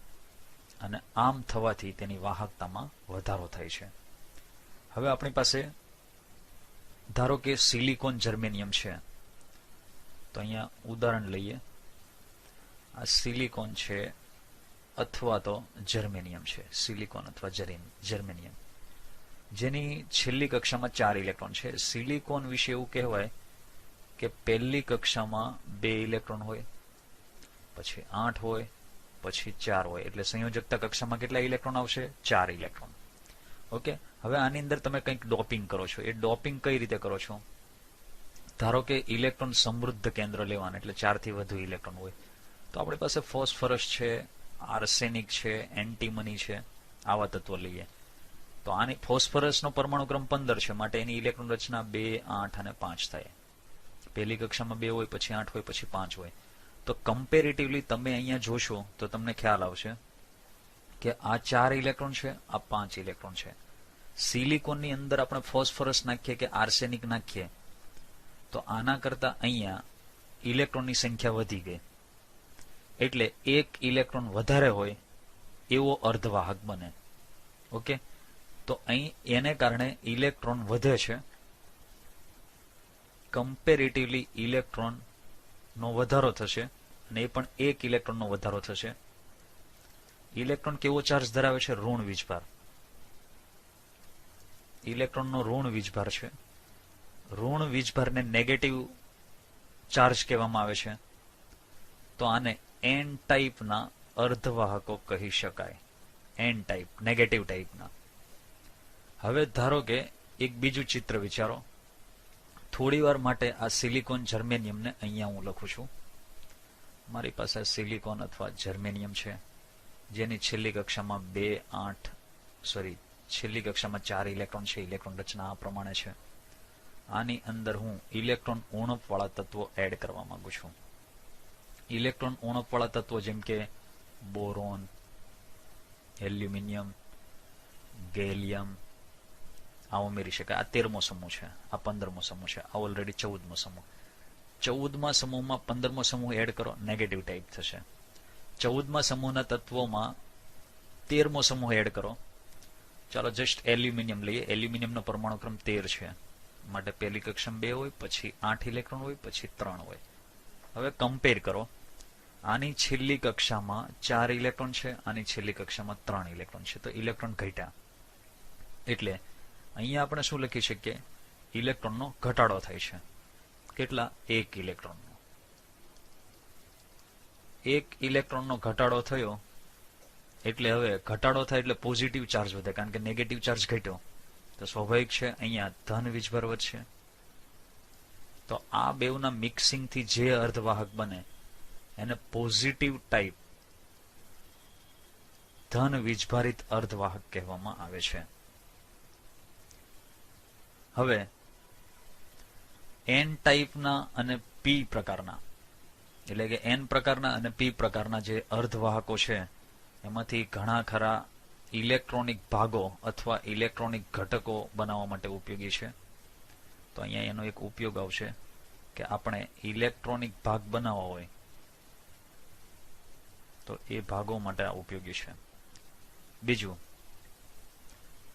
અને આમ થવાથી તેની વાહકતામાં વધારો થાય છે. હવે આપણી પાસે ધારો કે સિલિકોન જર્મેનિયમ છે, તો અહીંયા ઉદાહરણ લઈએ. આ સિલિકોન છે અથવા તો જર્મેનિયમ છે, સિલિકોન અથવા જર્મેનિયમ, જેની છેલ્લી કક્ષામાં 4 ઇલેક્ટ્રોન છે. સિલિકોન વિશે એવું કહેવાય કે પહેલી કક્ષામાં 2 ઇલેક્ટ્રોન હોય, પછી 8 હોય, પછી 4 હોય, એટલે સંયોજકતા કક્ષામાં કેટલા ઇલેક્ટ્રોન આવશે? 4 ઇલેક્ટ્રોન. ઓકે, હવે આની અંદર તમે કંઈક ડોપિંગ કરો છો. એ ડોપિંગ કઈ રીતે કરો છો? ધારો કે ઇલેક્ટ્રોન સમૃદ્ધ કેન્દ્ર લેવાના, એટલે 4 થી વધુ ઇલેક્ટ્રોન હોય, તો આપણી પાસે ફોસ્ફરસ છે, આર્સેનિક છે, એન્ટીમની છે, આવા તત્વો લઈએ. તો આની ફોસ્ફરસનો પરમાણુ ક્રમ 15 છે, માટે એની ઇલેક્ટ્રોન રચના 2, 8 અને 5 થાય. પહેલી કક્ષામાં 2 હોય, પછી 8 હોય, પછી 5 હોય. તો કમ્પેરેટિવલી તમે અહીંયા જોશો તો તમને ખ્યાલ આવશે કે આ 4 ઇલેક્ટ્રોન છે, આ 5 ઇલેક્ટ્રોન છે. સિલિકોનની અંદર આપણે ફોસ્ફરસ નાખીએ કે આર્સેનિક નાખીએ તો આના કરતા અહીંયા ઇલેક્ટ્રોનની સંખ્યા વધી ગઈ, એટલે 1 ઇલેક્ટ્રોન વધારે હોય એવો અર્ધવાહક બને. ઓકે, તો અહીં એને કારણે ઇલેક્ટ્રોન વધે છે. કમ્પેરેટિવલી ઇલેક્ટ્રોન નો વધારો થશે, અને એ પણ 1 ઇલેક્ટ્રોનનો વધારો થશે. ઇલેક્ટ્રોન કેવો ચાર્જ ધરાવે છે? ઋણ વીજભાર. ઇલેક્ટ્રોનનો ઋણ વીજભાર છે. ઋણ વીજભારને નેગેટિવ ચાર્જ કહેવામાં આવે છે. તો આને એન ટાઈપના અર્ધવાહકો કહી શકાય. એન ટાઈપ, નેગેટિવ ટાઈપના. હવે ધારો કે એક બીજું ચિત્ર વિચારો. થોડી વાર માટે આ સિલિકોન જર્મેનિયમને અહીંયા હું લખું છું. મારી પાસે સિલિકોન અથવા જર્મેનિયમ છે, જેની છેલ્લી કક્ષામાં 4 ઇલેક્ટ્રોન છે. ઇલેક્ટ્રોન રચના આ પ્રમાણે છે. આની અંદર હું ઇલેક્ટ્રોન ઉણપવાળા તત્વો એડ કરવા માંગુ છું. ઇલેક્ટ્રોન ઉણપવાળા તત્વો જેમ કે બોરોન, એલ્યુમિનિયમ, ગેલિયમ, આ ઉમેરી શકાય. આ 13મો સમૂહ છે, આ 15મો સમૂહ છે, આ ઓલરેડી 14મો સમૂહ. 14મા સમૂહમાં 15મો સમૂહ એડ કરો, નેગેટિવ ટાઈપ થશે. 14મા સમૂહના તત્વોમાં 13મો સમૂહ એડ કરો. ચાલો જસ્ટ એલ્યુમિનિયમ લઈએ. એલ્યુમિનિયમનો પરમાણુ ક્રમ 13 છે, માટે પહેલી કક્ષામાં 2 હોય, પછી 8 ઇલેક્ટ્રોન હોય, પછી 3 હોય. હવે કમ્પેર કરો. આની છેલ્લી કક્ષામાં 4 ઇલેક્ટ્રોન છે, આની છેલ્લી કક્ષામાં 3 ઇલેક્ટ્રોન છે, તો ઇલેક્ટ્રોન ઘટ્યા. એટલે અહીંયા આપણે શું લખી શકીએ? ઇલેક્ટ્રોનનો ઘટાડો થાય છે. કેટલા? 1 ઇલેક્ટ્રોનનો. 1 ઇલેક્ટ્રોનનો ઘટાડો થયો, એટલે હવે ઘટાડો થાય એટલે પોઝિટિવ ચાર્જ વધે, કારણ કે નેગેટિવ ચાર્જ ઘટ્યો, તો સ્વાભાવિક છે અહીંયા ધન વીજભાર વધશે. તો આ બેવના મિક્સિંગથી જે અર્ધવાહક બને એને પોઝિટિવ ટાઈપ ધન વીજભારિત અર્ધવાહક કહેવામાં આવે છે. હવે એન ટાઈપના અને પી પ્રકારના, એટલે કે એન પ્રકારના અને પી પ્રકારના જે અર્ધવાહકો છે, એમાંથી ઘણા ખરા ઇલેક્ટ્રોનિક ભાગો અથવા ઇલેક્ટ્રોનિક ઘટકો બનાવવા માટે ઉપયોગી છે. તો અહીંયા એનો એક ઉપયોગ આવશે કે આપણે ઇલેક્ટ્રોનિક ભાગ બનાવવા હોય તો એ ભાગો માટે આ ઉપયોગી છે. બીજું,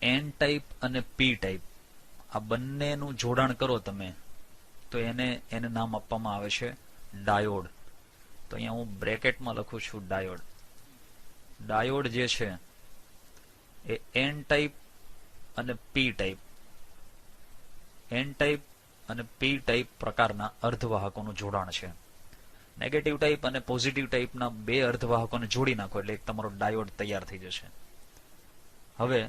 એન ટાઈપ અને પી ટાઈપ આ બંનેનું જોડાણ કરો તમે તો એને નામ આપવામાં આવે છે ડાયોડ. તો અહીંયા હું બ્રેકેટમાં લખું છું ડાયોડ. ડાયોડ જે છે એ એન ટાઈપ અને પી ટાઈપ, એન ટાઈપ અને પી ટાઈપ પ્રકારના અર્ધવાહકોનું જોડાણ છે. નેગેટિવ ટાઈપ અને પોઝિટિવ ટાઈપના 2 અર્ધવાહકોને જોડી નાખો એટલે એક તમારો ડાયોડ તૈયાર થઈ જશે. હવે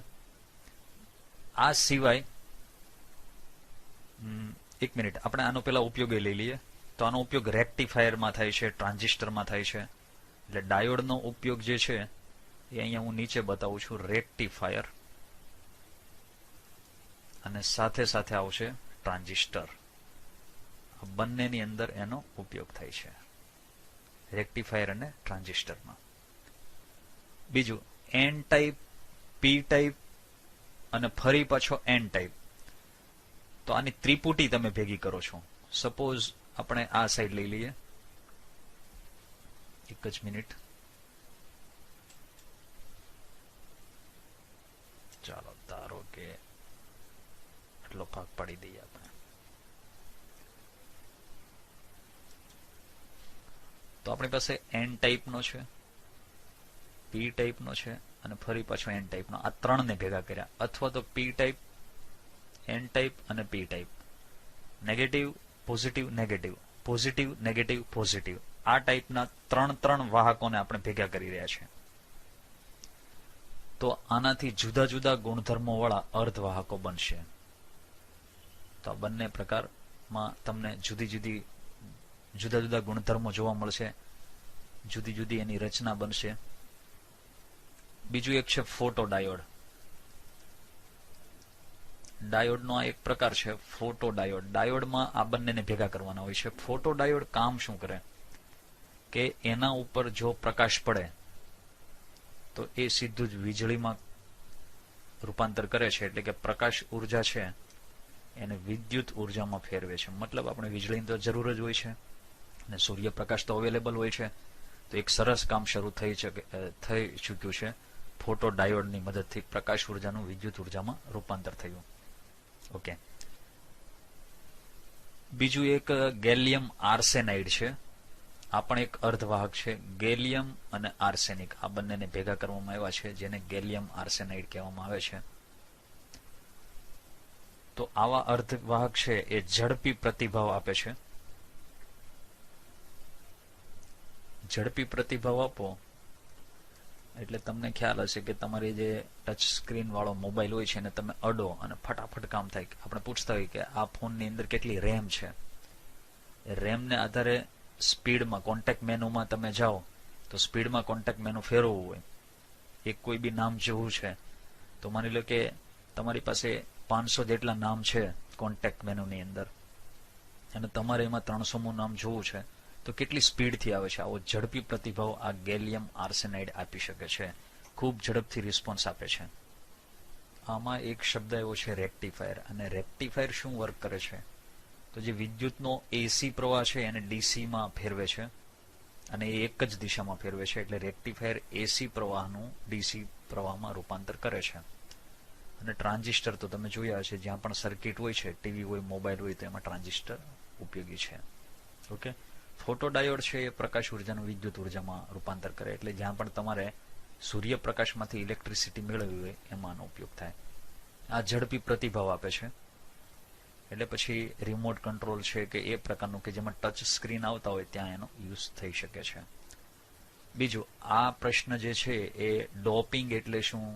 આ સિવાય એક મિનિટ, આપણે આનો પેલા ઉપયોગ લઈ લઈએ. તો આનો ઉપયોગ રેક્ટિફાયરમાં થાય છે, ટ્રાન્ઝિસ્ટરમાં થાય છે. એટલે ડાયોડનો ઉપયોગ જે છે એ અહીંયા હું નીચે બતાવું છું. રેક્ટિફાયર, અને સાથે સાથે આવશે ટ્રાન્ઝિસ્ટર. બંનેની અંદર એનો ઉપયોગ થાય છે, રેક્ટિફાયર અને ટ્રાન્ઝિસ્ટરમાં. બીજું એન ટાઈપ, પી ટાઈપ અને ફરી પાછો એન ટાઈપ. તો આની ત્રિપુટી તમે ભેગી કરો છો. સપોઝ આપણે આ સાઈડ લઈ લઈએ. એક જ મિનિટ, ચાલો ધારો કે આટલો ભાગ પાડી દઈએ આપણે. તો આપણી પાસે એન ટાઈપનો છે, પી ટાઈપનો છે અને ફરી પાછો એન ટાઈપનો. આ ત્રણને ભેગા કર્યા. અથવા તો પી ટાઈપ, એન ટાઈપ અને પી type. Negative, positive, negative, positive, negative, positive. આ ટાઈપના ત્રણ વાહકોને આપણે ભેગા કરી રહ્યા છીએ. તો આનાથી જુદા જુદા ગુણધર્મો વાળા અર્ધવાહકો બનશે. તો આ બંને પ્રકારમાં તમને જુદા જુદા ગુણધર્મો જોવા મળશે, જુદી જુદી એની રચના બનશે. બીજું એક છે ફોટો ડાયોડ. ડાયોડનો આ એક પ્રકાર છે, ફોટો ડાયોડ. ડાયોડમાં આ બંનેને ભેગા કરવાના હોય છે. ફોટો ડાયોડ કામ શું કરે કે એના ઉપર જો પ્રકાશ પડે તો એ સીધું જ વીજળીમાં રૂપાંતર કરે છે. એટલે કે પ્રકાશ ઉર્જા છે એને વિદ્યુત ઉર્જામાં ફેરવે છે. મતલબ આપણે વીજળીની તો જરૂર જ હોય છે અને સૂર્યપ્રકાશ તો અવેલેબલ હોય છે. તો એક સરસ કામ શરૂ થઈ ચૂક્યું છે. ફોટો ડાયોડની મદદથી પ્રકાશ ઉર્જાનું વિદ્યુત ઉર્જામાં રૂપાંતર થયું. ઓકે. બીજું એક ગેલિયમ આર્સેનાઇડ છે. આ પણ એક અર્ધવાહક છે. ગેલિયમ અને આર્સેનિક આ બંનેને ભેગા કરવામાં આવ્યા છે, જેને ગેલિયમ આર્સેનાઇડ કહેવામાં આવે છે. તો આવા અર્ધવાહક છે એ ઝડપી પ્રતિભાવ આપે છે. ઝડપી પ્રતિભાવ આપો એટલે તમને ખ્યાલ હશે કે તમારી જે ટચ સ્ક્રીન વાળો મોબાઈલ હોય છે એને તમે અડો અને ફટાફટ કામ થાય. આપણે પૂછતા હોય કે આ ફોનની અંદર કેટલી રેમ છે. રેમને આધારે સ્પીડમાં કોન્ટેક્ટ મેનુમાં તમે જાઓ તો સ્પીડમાં કોન્ટેક્ટ મેનુ ફેરવવું હોય. એક કોઈ બી નામ જેવું છે તો માની લો કે તમારી પાસે 500 જેટલા નામ છે કોન્ટેક્ટ મેનુની અંદર અને તમારે એમાં 300મું નામ જોવું છે તો કેટલી સ્પીડથી આવે છે. આવો ઝડપી પ્રતિભાવ આ ગેલિયમ આર્સેનાઇડ આપી શકે છે. ખૂબ ઝડપથી રિસ્પોન્સ આપે છે. આમાં એક શબ્દ એવો છે રેક્ટિફાયર. અને રેક્ટિફાયર શું વર્ક કરે છે તો જે વિદ્યુતનો એસી પ્રવાહ છે એને ડીસીમાં ફેરવે છે અને એ એક જ દિશામાં ફેરવે છે. એટલે રેક્ટિફાયર એસી પ્રવાહનું ડીસી પ્રવાહમાં રૂપાંતર કરે છે. અને ટ્રાન્ઝિસ્ટર તો તમે જોયા હશે, જ્યાં પણ સર્કિટ હોય છે, ટીવી હોય, મોબાઈલ હોય, તો એમાં ટ્રાન્ઝિસ્ટર ઉપયોગી છે. ઓકે. ફોટો ડાયોડ છે એ પ્રકાશ ઉર્જાનું વિદ્યુત ઉર્જામાં રૂપાંતર કરે. એટલે જ્યાં પણ તમારે સૂર્યપ્રકાશમાંથી ઇલેક્ટ્રિસિટી મેળવવી હોય એમાં આનો ઉપયોગ થાય. આ ઝડપી પ્રતિભાવ આપે છે. એટલે પછી રિમોટ કંટ્રોલ છે કે એ પ્રકારનું કે જેમાં ટચ સ્ક્રીન આવતા હોય ત્યાં એનો યુઝ થઈ શકે છે. બીજું, આ પ્રશ્ન જે છે એ ડોપિંગ એટલે શું,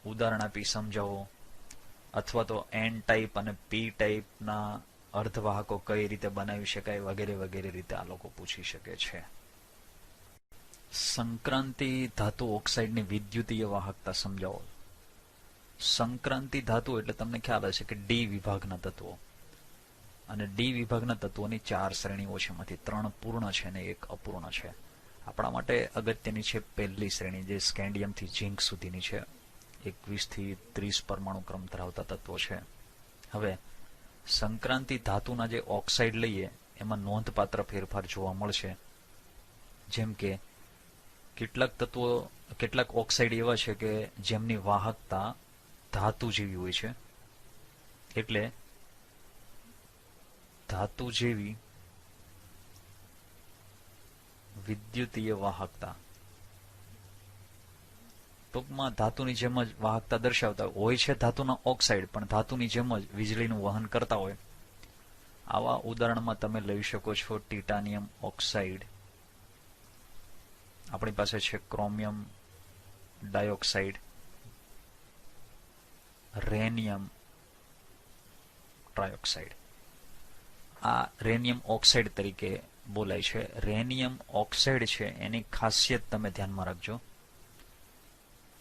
ઉદાહરણ આપી સમજાવો, અથવા તો એન ટાઈપ અને પી ટાઈપના અર્ધવાહકો કઈ રીતે બનાવી શકાય વગેરે વગેરે રીતે આ લોકો પૂછી શકે છે. સંક્રાંતિ ધાતુ ઓક્સાઇડની વિદ્યુતીય વાહકતા સમજાવો. સંક્રાંતિ ધાતુ એટલે તમને ખ્યાલ હશે કે ડી વિભાગના તત્વો. અને ડી વિભાગના તત્વોની 4 શ્રેણીઓ છે, એમાંથી 3 પૂર્ણ છે અને 1 અપૂર્ણ છે. આપણા માટે અગત્યની છે પહેલી શ્રેણી, જે સ્કેન્ડિયમથી ઝિંક સુધીની છે. 21 થી 30 પરમાણુ ક્રમ ધરાવતા તત્વો છે. હવે સંક્રાંતિ ધાતુના જે ઓક્સાઇડ લઈએ એમાં નોંધપાત્ર ફેરફાર જોવા મળશે. જેમ કે કેટલાક ઓક્સાઇડ એવા છે કે જેમની વાહકતા ધાતુ જેવી હોય છે. એટલે ધાતુ જેવી વિદ્યુતીય વાહકતા, ટૂંકમાં ધાતુની જેમ જ વાહકતા દર્શાવતા હોય છે ધાતુના ઓક્સાઇડ, પણ ધાતુની જેમ જ વીજળીનું વહન કરતા હોય. આવા ઉદાહરણમાં તમે લઈ શકો છો ટિટાનિયમ ઓક્સાઇડ, આપણી પાસે છે ક્રોમિયમ ડાયોક્સાઇડ, રેનિયમ ટ્રાયોક્સાઇડ. આ રેનિયમ ઓક્સાઇડ તરીકે બોલાય છે. રેનિયમ ઓક્સાઇડ છે એની ખાસિયત તમે ધ્યાનમાં રાખજો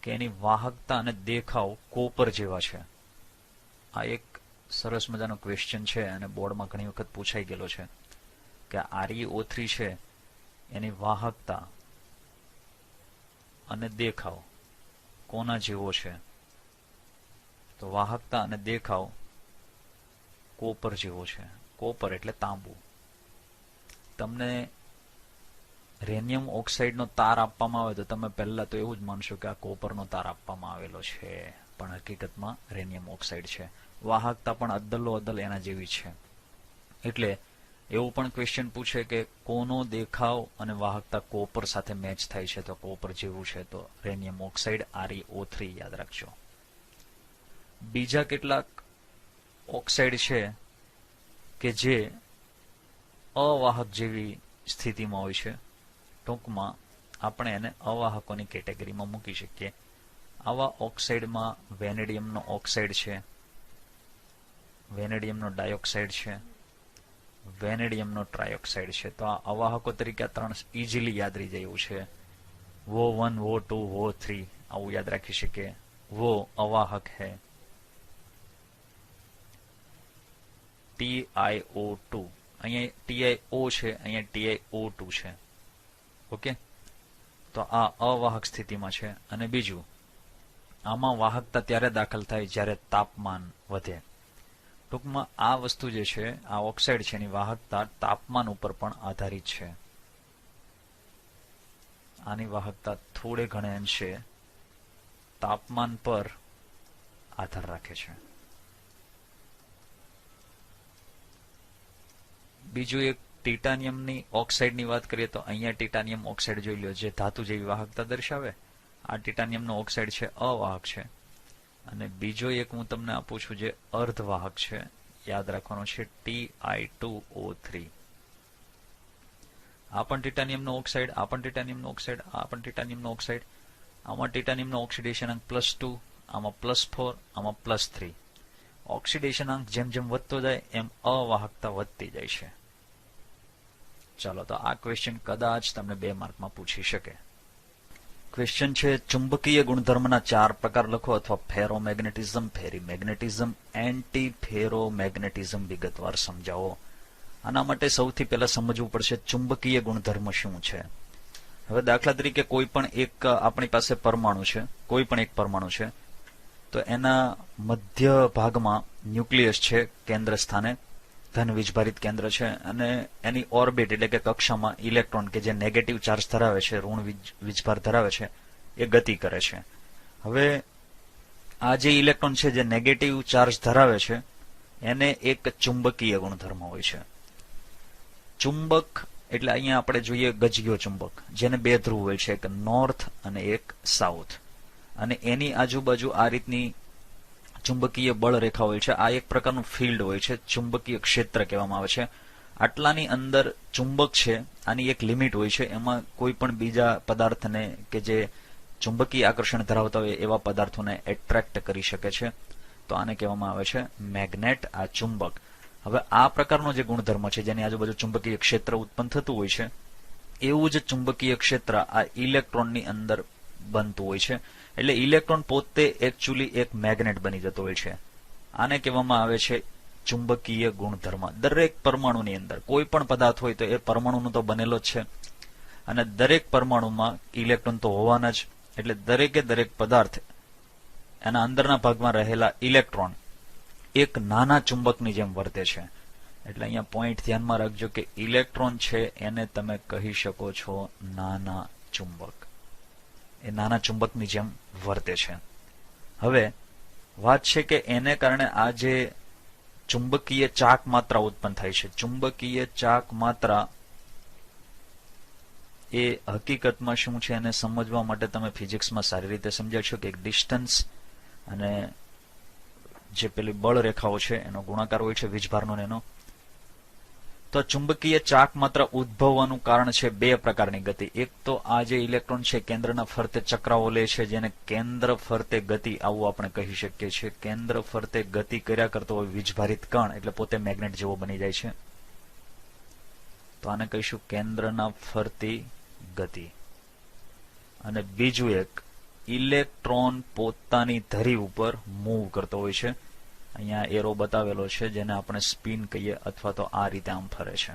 કે એની વાહકતા અને દેખાવ કોપર જેવા છે. આ એક સરસ મજાનો ક્વેશ્ચન છે અને બોર્ડમાં ઘણી વખત પૂછાઈ ગયેલો છે કે ReO3 છે એની વાહકતા અને દેખાવ કોના જેવો છે? તો વાહકતા અને દેખાવ કોપર જેવો છે. કોપર એટલે તાંબુ. તમને રેનિયમ ઓક્સાઇડનો તાર આપવામાં આવે તો તમે પહેલા તો એવું જ માનશો કે આ કોપરનો તાર આપવામાં આવેલો છે, પણ હકીકતમાં રેનિયમ ઓક્સાઇડ છે. વાહકતા પણ અદ્દલો અદ્દલ એના જેવી છે. એટલે એવું પણ ક્વેશ્ચન પૂછે કે કોનો દેખાવ અને વાહકતા કોપર સાથે મેચ થાય છે? તો કોપર જેવું છે, તો રેનિયમ ઓક્સાઇડ ReO3 યાદ રાખજો. બીજા કેટલાક ઓક્સાઇડ છે કે જે અવાહક જેવી સ્થિતિમાં હોય છે. ટૂંકમાં આપણે એને અવાહકોની કેટેગરીમાં મૂકી શકીએ. આવા ઓક્સાઇડમાં વેનેડિયમનો ઓક્સાઇડ છે, વેનેડિયમનો ડાયોક્સાઇડ છે, વેનેડિયમનો ટ્રાયોક્સાઇડ છે. તો આ અવાહકો તરીકે આ ત્રણ ઇઝીલી યાદ રહી જાય એવું છે. Wo1, Wo2, Wo3 આવું યાદ રાખી શકીએ. वो અવાહક है. TiO2 અહીંયા TiO છે, અહીંયા TiO2 છે. ઓકે, તો આ અવાહક સ્થિતિમાં છે. અને બીજું, આમાં વાહકતા ત્યારે દાખલ થાય જ્યારે તાપમાન વધે. ટૂંકમાં આ વસ્તુ જે છે, આ ઓક્સાઇડ છે, એની વાહકતા તાપમાન ઉપર પણ આધારિત છે. આની વાહકતા થોડે ઘણે અંશે તાપમાન પર આધાર રાખે છે. બીજું એક ટિટાનિયમની ઓક્સાઇડની વાત કરીએ તો અહીંયા ટિટાનિયમ ઓક્સાઇડ જોઈ લો, જે ધાતુ જેવી વાહકતા દર્શાવે. આ ટિટાનિયમનો ઓક્સાઇડ છે, અવાહક છે. અને બીજો એક હું તમને આપું છું જે અર્ધવાહક છે, યાદ રાખવાનો છે, Ti2O3. આ પણ ટિટાનિયમનો ઓક્સાઇડ, આ પણ ટિટાનિયમનો ઓક્સાઇડ, આ પણ ટિટાનિયમનો ઓક્સાઇડ. આમાં ટિટાનિયમનો ઓક્સિડેશન અંક +2, આમાં +4, આમાં +3. ઓક્સિડેશન અંક જેમ જેમ વધતો જાય એમ અવાહકતા વધતી જાય છે. ચાલો, તો આ ક્વેશ્ચન કદાચ તમને 2 માર્કમાં પૂછી શકે. ક્વેશ્ચન છે, ચુંબકીય ગુણધર્મના 4 પ્રકાર લખો અથવા ફેરોમેગ્નેટિઝમ, ફેરીમેગ્નેટિઝમ, એન્ટી ફેરોમેગ્નેટિઝમ વિગતવાર સમજાવો. આના માટે સૌથી પહેલા સમજવું પડશે ચુંબકીય ગુણધર્મ શું છે. હવે દાખલા તરીકે કોઈ પણ એક આપણી પાસે પરમાણુ છે, કોઈ પણ એક પરમાણુ છે, તો એના મધ્ય ભાગમાં ન્યુક્લિયસ છે, કેન્દ્ર સ્થાને ધન વીજભારિત કેન્દ્ર છે, અને એની ઓર્બિટ એટલે કે કક્ષામાં ઇલેક્ટ્રોન કે જે નેગેટિવ ચાર્જ ધરાવે છે, ઋણ વીજભાર ધરાવે છે, એ ગતિ કરે છે. હવે આ જે ઇલેક્ટ્રોન છે જે નેગેટિવ ચાર્જ ધરાવે છે એને એક ચુંબકીય ગુણધર્મ હોય છે. ચુંબક એટલે અહીંયા આપણે જોઈએ ગજગીયો ચુંબક, જેને 2 ધ્રુવ હોય છે, એક નોર્થ અને એક સાઉથ. અને એની આજુબાજુ આ રીતની ચુંબકીય બળ રેખા હોય છે. આ એક પ્રકારનું ફિલ્ડ હોય છે, ચુંબકીય ક્ષેત્ર કહેવામાં આવે છે. આટલાની અંદર ચુંબક છે, આની એક લિમિટ હોય છે. એમાં કોઈ પણ બીજા પદાર્થને કે જે ચુંબકીય આકર્ષણ ધરાવતા હોય એવા પદાર્થોને એટ્રેક્ટ કરી શકે છે. તો આને કહેવામાં આવે છે મેગ્નેટ, આ ચુંબક. હવે આ પ્રકારનો જે ગુણધર્મ છે, જેની આજુબાજુ ચુંબકીય ક્ષેત્ર ઉત્પન્ન થતું હોય છે, એવું જ ચુંબકીય ક્ષેત્ર આ ઇલેક્ટ્રોનની અંદર બનતું હોય છે. એટલે ઇલેક્ટ્રોન પોતે એકચ્યુઅલી એક મેગ્નેટ બની જતો હોય છે. આને કહેવામાં આવે છે ચુંબકીય ગુણધર્મ. દરેક પરમાણુની અંદર કોઈ પણ પદાર્થ હોય તો એ પરમાણુનો તો બનેલો જ છે, અને દરેક પરમાણુમાં ઇલેક્ટ્રોન તો હોવાના જ. એટલે દરેકે દરેક પદાર્થ એના અંદરના ભાગમાં રહેલા ઇલેક્ટ્રોન એક નાના ચુંબકની જેમ વર્તે છે. એટલે અહીંયા પોઈન્ટ ધ્યાનમાં રાખજો કે ઇલેક્ટ્રોન છે એને તમે કહી શકો છો નાના ચુંબક. એ નાના ચુંબકની જેમ વર્તે છે. હવે વાત છે કે એને કારણે આ જે ચુંબકીય ચાક માત્રા ઉત્પન્ન થાય છે, ચુંબકીય ચાક માત્રા એ હકીકતમાં શું છે એને સમજવા માટે તમે ફિઝિક્સમાં સારી રીતે સમજાશો કે એક ડિસ્ટન્સ અને જે પેલી બળ રેખાઓ છે એનો ગુણાકાર હોય છે વીજભારનો એનો. તો ચુંબકીય ચાક માત્ર ઉદ્ભવવાનું કારણ છે 2 પ્રકારની ગતિ. એક તો આ જે ઇલેક્ટ્રોન છે કેન્દ્રના ફરતે ચક્રાઓ લે છે, જેને કેન્દ્ર ફરતે ગતિ આવું આપણે કહી શકીએ છીએ. કેન્દ્ર ફરતે ગતિ કર્યા કરતો હોય વીજભારિત કણ, એટલે પોતે મેગ્નેટ જેવો બની જાય છે. તો આને કહીશું કેન્દ્રના ફરતી ગતિ. અને બીજું એક ઇલેક્ટ્રોન પોતાની ધરી ઉપર મૂવ કરતો હોય છે, અહીંયા એરો બતાવેલો છે જેને આપણે સ્પિન કહીએ અથવા તો આ રીતે આમ ફરે છે,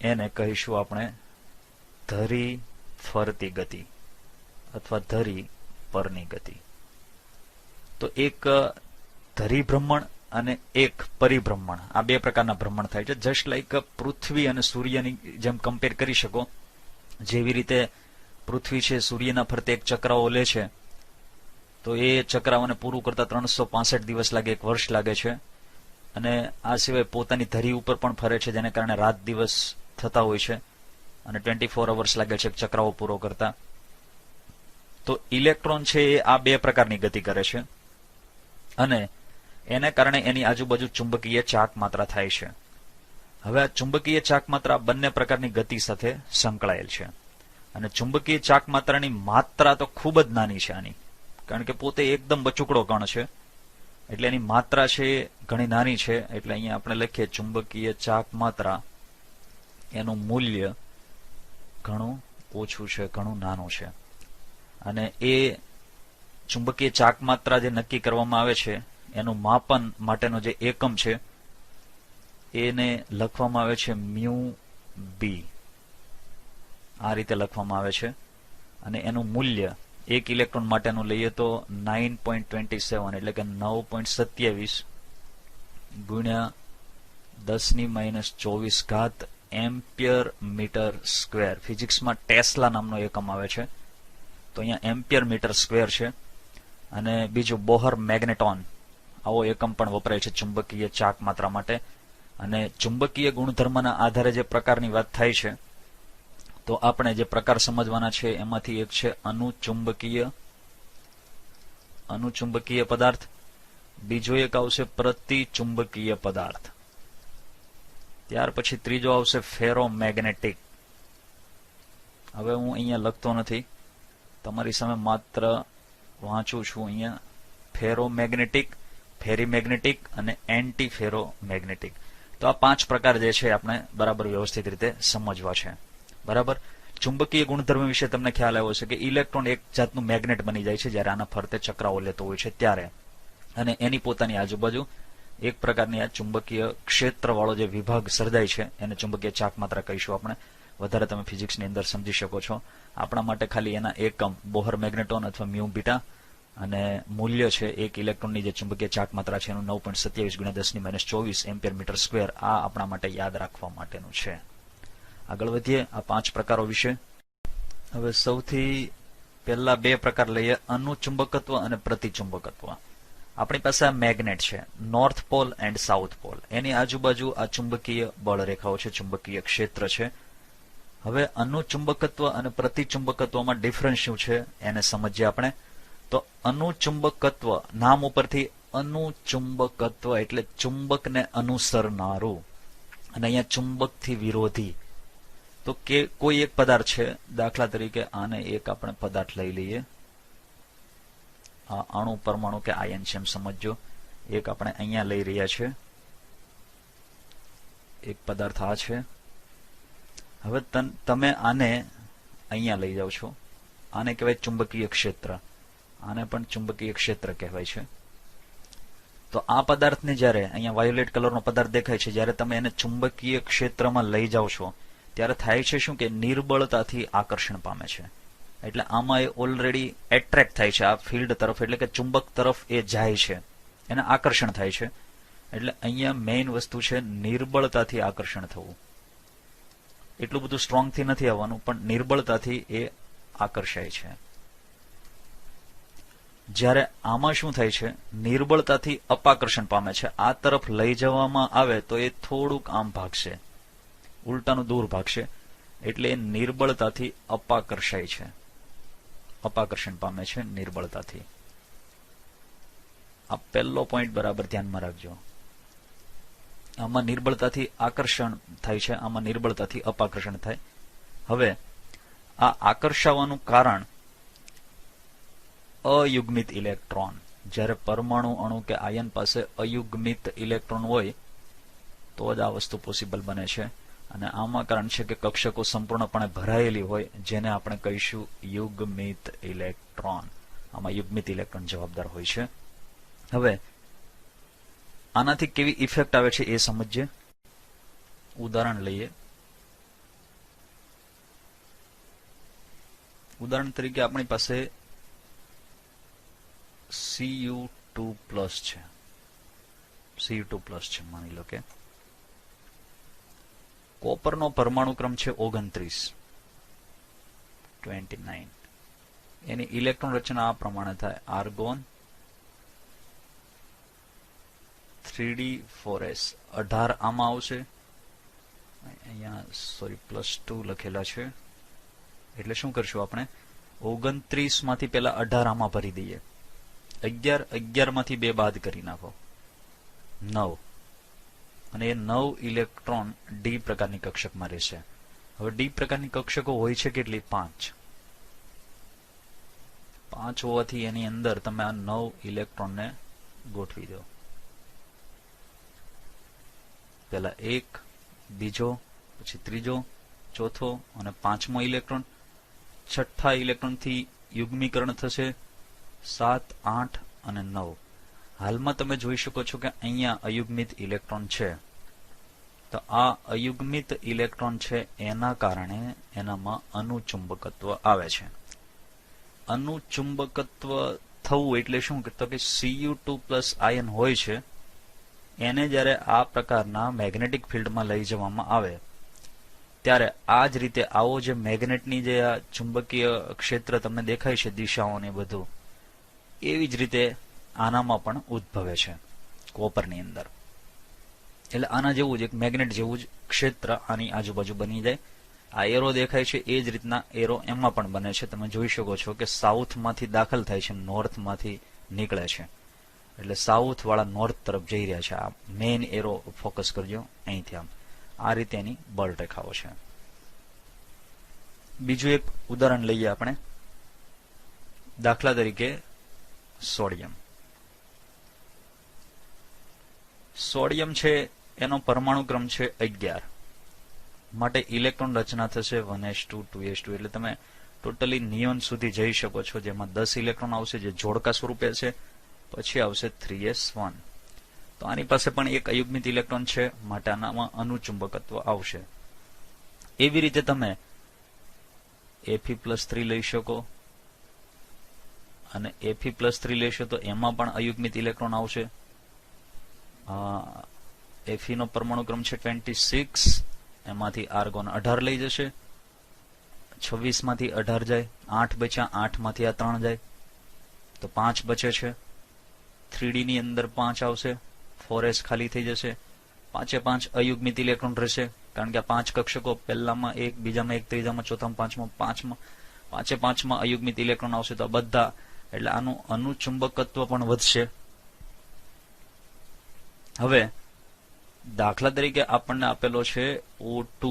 એને કહીશું આપણે ધરી ફરતી ગતિ અથવા ધરી પરની ગતિ. તો એક ધરી ભ્રમણ અને એક પરિભ્રમણ, આ બે પ્રકારના ભ્રમણ થાય છે. જસ્ટ લાઈક પૃથ્વી અને સૂર્યની જેમ કમ્પેર કરી શકો. જેવી રીતે પૃથ્વી છે સૂર્યના ફરતે એક ચક્રાઓ લે છે, તો એ ચક્રાઓને પૂરું કરતા 365 દિવસ લાગે, એક વર્ષ લાગે છે. અને આ સિવાય પોતાની ધરી ઉપર પણ ફરે છે, જેને કારણે રાત દિવસ થતા હોય છે અને 24 અવર્સ લાગે છે ચક્રાઓ પૂરો કરતા. તો ઇલેક્ટ્રોન છે એ આ બે પ્રકારની ગતિ કરે છે અને એને કારણે એની આજુબાજુ ચુંબકીય ચાક માત્રા થાય છે. હવે આ ચુંબકીય ચાક માત્રા બંને પ્રકારની ગતિ સાથે સંકળાયેલ છે અને ચુંબકીય ચાક માત્રાની માત્રા તો ખૂબ જ નાની છે આની, કારણ કે પોતે એકદમ બચુકડો કણ છે એટલે એની માત્રા છે ઘણી નાની છે. એટલે અહીંયા આપણે લખીએ ચુંબકીય ચાક માત્રા, એનું મૂલ્ય ઘણું ઓછું છે, ઘણું નાનું છે. અને એ ચુંબકીય ચાક માત્રા જે નક્કી કરવામાં આવે છે એનું માપન માટેનો જે એકમ છે એને લખવામાં આવે છે મ્યુ બી, આ રીતે લખવામાં આવે છે. અને એનું મૂલ્ય એક ઇલેક્ટ્રોન માટેનું લઈએ તો 9.27 એટલે કે 9.27 ગુણ્યા 10⁻²4 એમ્પિયર મીટર સ્ક્વેર. ફિઝિક્સમાં ટેસ્લા નામનો એકમ આવે છે, તો અહીંયા એમ્પિયર મીટર સ્ક્વેર છે. અને બીજું બોહર મેગ્નેટોન, આવો એકમ પણ વપરાય છે ચુંબકીય ચાક માત્રા માટે. અને ચુંબકીય ગુણધર્મના આધારે જે પ્રકારની વાત થાય છે, તો આપણે જે પ્રકાર સમજવાના છે એમાંથી એક છે અનુચુંબકીય પદાર્થ, બીજો એક આવશે પ્રતિચુંબકીય પદાર્થ, ત્યાર પછી ત્રીજો આવશે ફેરોમેગ્નેટિક. હવે હું અહીંયા લખતો નથી, તમારી સામે માત્ર વાંચું છું. અહીંયા ફેરોમેગ્નેટિક, ફેરીમેગ્નેટિક અને એન્ટી ફેરોમેગ્નેટિક. તો આ 5 પ્રકાર જે છે આપણે બરાબર વ્યવસ્થિત રીતે સમજવા છે. બરાબર. ચુંબકીય ગુણધર્મ વિશે તમને ખ્યાલ આવ્યો છે કે ઇલેક્ટ્રોન એક જાતનું મેગ્નેટ બની જાય છે જ્યારે આના ફરતે ચક્રાઓ લેતો હોય છે ત્યારે, અને એની પોતાની આજુબાજુ એક પ્રકારની આ ચુંબકીય ક્ષેત્રવાળો જે વિભાગ સર્જાય છે એને ચુંબકીય ચાક માત્રા કહીશું આપણે. વધારે તમે ફિઝિક્સની અંદર સમજી શકો છો. આપણા માટે ખાલી એના એકમ બોહર મેગ્નેટોન અથવા મ્યુ બીટા અને મૂલ્ય છે એક ઇલેક્ટ્રોનની જે ચુંબકીય ચાક માત્રા છે એનું 9.27 ગુણ્યા 10⁻²4 એમ્પિયર મીટર સ્ક્વેર. આ આપણા માટે યાદ રાખવા માટેનું છે. આગળ વધીએ આ 5 પ્રકારો વિશે. હવે સૌથી પહેલા 2 પ્રકાર લઈએ, અનુચુંબકત્વ અને પ્રતિચુંબકત્વ. આપણી પાસે આ મેગ્નેટ છે, north pole and south pole. એની આજુબાજુ આ ચુંબકીય બળ રેખાઓ છે, ચુંબકીય ક્ષેત્ર છે. હવે અનુચુંબકત્વ અને પ્રતિચુંબકત્વમાં ડિફરન્સ શું છે એને સમજીએ આપણે. તો અનુચુંબકત્વ, નામ ઉપરથી અનુચુંબકત્વ એટલે ચુંબકને અનુસરનારું, અને અહીંયા ચુંબકથી વિરોધી. તો કે કોઈ એક પદાર્થ છે, દાખલા તરીકે આને એક આપણે પદાર્થ લઈ લઈએ, આ અણુ પરમાણુ કે આયન છે એમ સમજો. એક આપણે અહીંયા લઈ રહ્યા છે, એક પદાર્થ આ છે. હવે તમે આને અહીંયા લઈ જાઓ છો, આને કહેવાય ચુંબકીય ક્ષેત્ર, આને પણ ચુંબકીય ક્ષેત્ર કહેવાય છે. તો આ પદાર્થને જ્યારે અહીંયા વાયોલેટ કલરનો પદાર્થ દેખાય છે, જ્યારે તમે એને ચુંબકીય ક્ષેત્રમાં લઈ જાઓ છો ત્યારે થાય છે શું કે નિર્બળતાથી આકર્ષણ પામે છે. એટલે આમાં એ ઓલરેડી એટ્રેક્ટ થાય છે આ ફિલ્ડ તરફ, એટલે કે ચુંબક તરફ એ જાય છે, એને આકર્ષણ થાય છે. એટલે અહીંયા મેઇન વસ્તુ છે નિર્બળતાથી આકર્ષણ થવું. એટલું બધું સ્ટ્રોંગથી નથી આવવાનું, પણ નિર્બળતાથી એ આકર્ષાય છે. જ્યારે આમાં શું થાય છે, નિર્બળતાથી અપાકર્ષણ પામે છે. આ તરફ લઈ જવામાં આવે તો એ થોડુંક આમ ભાગશે, ઉલટાનું દૂર ભાગશે, એટલે એ નિર્બળતાથી અપાકર્ષાય છે, અપાકર્ષણ પામે છે નિર્બળતાથી. આ પહેલો પોઈન્ટ બરાબર ધ્યાનમાં રાખજો. આમાં નિર્બળતાથી આકર્ષણ થાય છે, આમાં નિર્બળતાથી અપાકર્ષણ થાય. હવે આ આકર્ષાવાનું કારણ અયુગ્મિત ઇલેક્ટ્રોન. જ્યારે પરમાણુ, અણુ કે આયન પાસે અયુગ્મિત ઇલેક્ટ્રોન હોય તો જ આ વસ્તુ પોસિબલ બને છે. અને આમાં કારણ છે કે કક્ષકો સંપૂર્ણપણે ભરાયેલી હોય, જેને આપણે કહીશું યુગ્મિત ઇલેક્ટ્રોન. આમાં યુગ્મિત ઇલેક્ટ્રોન જવાબદાર હોય છે. હવે આનાથી કેવી ઇફેક્ટ આવે છે એ સમજીએ. ઉદાહરણ લઈએ. ઉદાહરણ તરીકે આપણી પાસે Cu2+ છે. Cu2+ છે માની લો કે કોપરનો પરમાણુ ક્રમ છે 29. એની ઇલેક્ટ્રોન રચના આ પ્રમાણે થાય. આર્ગોન 3d4s 18 આમાં આવશે. અહીંયા +2 લખેલા છે. એટલે શું કરશું આપણે 29 માંથી પેલા 18 આમાં ભરી દઈએ. 11 માંથી 2 બાદ કરી નાખો 9. અને એ 9 ઇલેક્ટ્રોન ડી પ્રકારની કક્ષકમાં રહેશે. હવે ડી પ્રકારની કક્ષકો હોય છે કેટલી? 5 હોવાથી એની અંદર તમે આ 9 ઇલેક્ટ્રોનને ગોઠવી દો. પેલા 1, બીજો, પછી ત્રીજો, ચોથો અને 5મો ઇલેક્ટ્રોન. છઠ્ઠા ઇલેક્ટ્રોનથી યુગ્મીકરણ થશે 7, 8 અને 9. હાલમાં તમે જોઈ શકો છો કે અહીંયા અયુગ્મિત ઇલેક્ટ્રોન છે. તો આ અયુગ્મિત ઇલેક્ટ્રોન છે એના કારણે એનામાં અનુચુંબકત્વ આવે છે. અનુચુંબકત્વ થવું એટલે શું? તો કે Cu2+ આયન હોય છે એને જ્યારે આ પ્રકારના મેગ્નેટિક ફિલ્ડમાં લઈ જવામાં આવે ત્યારે આ જ રીતે આવો જે મેગ્નેટની જે આ ચુંબકીય ક્ષેત્ર તમને દેખાય છે દિશાઓને બધું, એવી જ રીતે આનામાં પણ ઉદ્ભવે છે કોપરની અંદર. એટલે આના જેવું જ એક મેગ્નેટ જેવું જ ક્ષેત્ર આની આજુબાજુ બની જાય. આ એરો દેખાય છે એ જ રીતના એરો એમાં પણ બને છે. તમે જોઈ શકો છો કે સાઉથમાંથી દાખલ થાય છે, નોર્થમાંથી નીકળે છે. એટલે સાઉથ વાળા નોર્થ તરફ જઈ રહ્યા છે. આ મેઇન એરો ફોકસ કરજો અહીંથી. આમ આ રીતે એની બળ રેખાઓ છે. બીજું એક ઉદાહરણ લઈએ આપણે. દાખલા તરીકે સોડિયમ. સોડિયમ છે એનો પરમાણુ ક્રમ છે 11. માટે ઇલેક્ટ્રોન રચના થશે 1s2 2s2. એટલે તમે ટોટલી નિયોન સુધી જઈ શકો છો, જેમાં 10 ઇલેક્ટ્રોન આવશે જે જોડકા સ્વરૂપે છે. પછી આવશે 3s1. તો આની પાસે પણ એક અયુગ્મિત ઇલેક્ટ્રોન છે, માટે આનામાં અનુચુંબકત્વ આવશે. એવી રીતે તમે Fe+3 લઈ શકો અને Fe+3 લેશો તો એમાં પણ અયુગ્મિત ઇલેક્ટ્રોન આવશે. Fe નો પરમાણુ ક્રમ છે 26. એમાંથી આર્ગોન 18 લઈ જશે. 26 માંથી 18 જાય, 8 બચ્યા. 8 માંથી આ 3 જાય તો 5 બચે છે. 3d ની અંદર 5 આવશે. 4s ખાલી થઈ જશે. 5 અયુગ્મિત ઇલેક્ટ્રોન રહેશે, કારણ કે આ 5 કક્ષકો પહેલામાં 1, બીજામાં 1, ત્રીજામાં, ચોથામાં 5માં 5માં અયુગ્મિત ઇલેક્ટ્રોન આવશે. તો બધા એટલે આનું અનુચુંબકત્વ પણ વધશે. હવે દાખલા તરીકે આપણને આપેલો છે O2.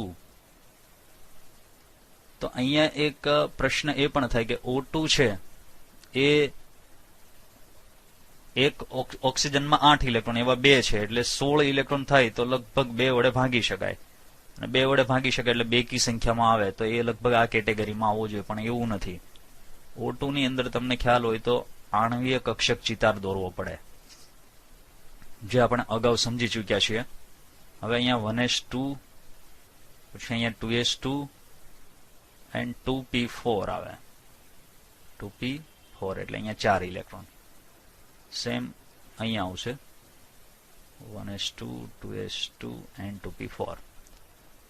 તો અહીંયા એક પ્રશ્ન એ પણ થાય કે O2 છે એ એક ઓક્સિજનમાં 8 ઇલેક્ટ્રોન, એવા 2 છે એટલે 16 ઇલેક્ટ્રોન થાય તો લગભગ 2 વડે ભાગી શકાય. અને 2 વડે ભાગી શકાય એટલે બેકી સંખ્યામાં આવે તો એ લગભગ આ કેટેગરીમાં આવવો જોઈએ, પણ એવું નથી. O2 ની અંદર તમને ખ્યાલ હોય તો આણ્વીય કક્ષક ચિતાર દોરવો પડે, જે આપણે અગાઉ સમજી ચૂક્યા છીએ. હવે અહીંયા 1s2, પછી અહીંયા 2s2 and 2p4 આવે. 2p4 એટલે અહીંયા 4 ઇલેક્ટ્રોન. સેમ અહીંયા આવશે 1s2, 2s2 and 2p4.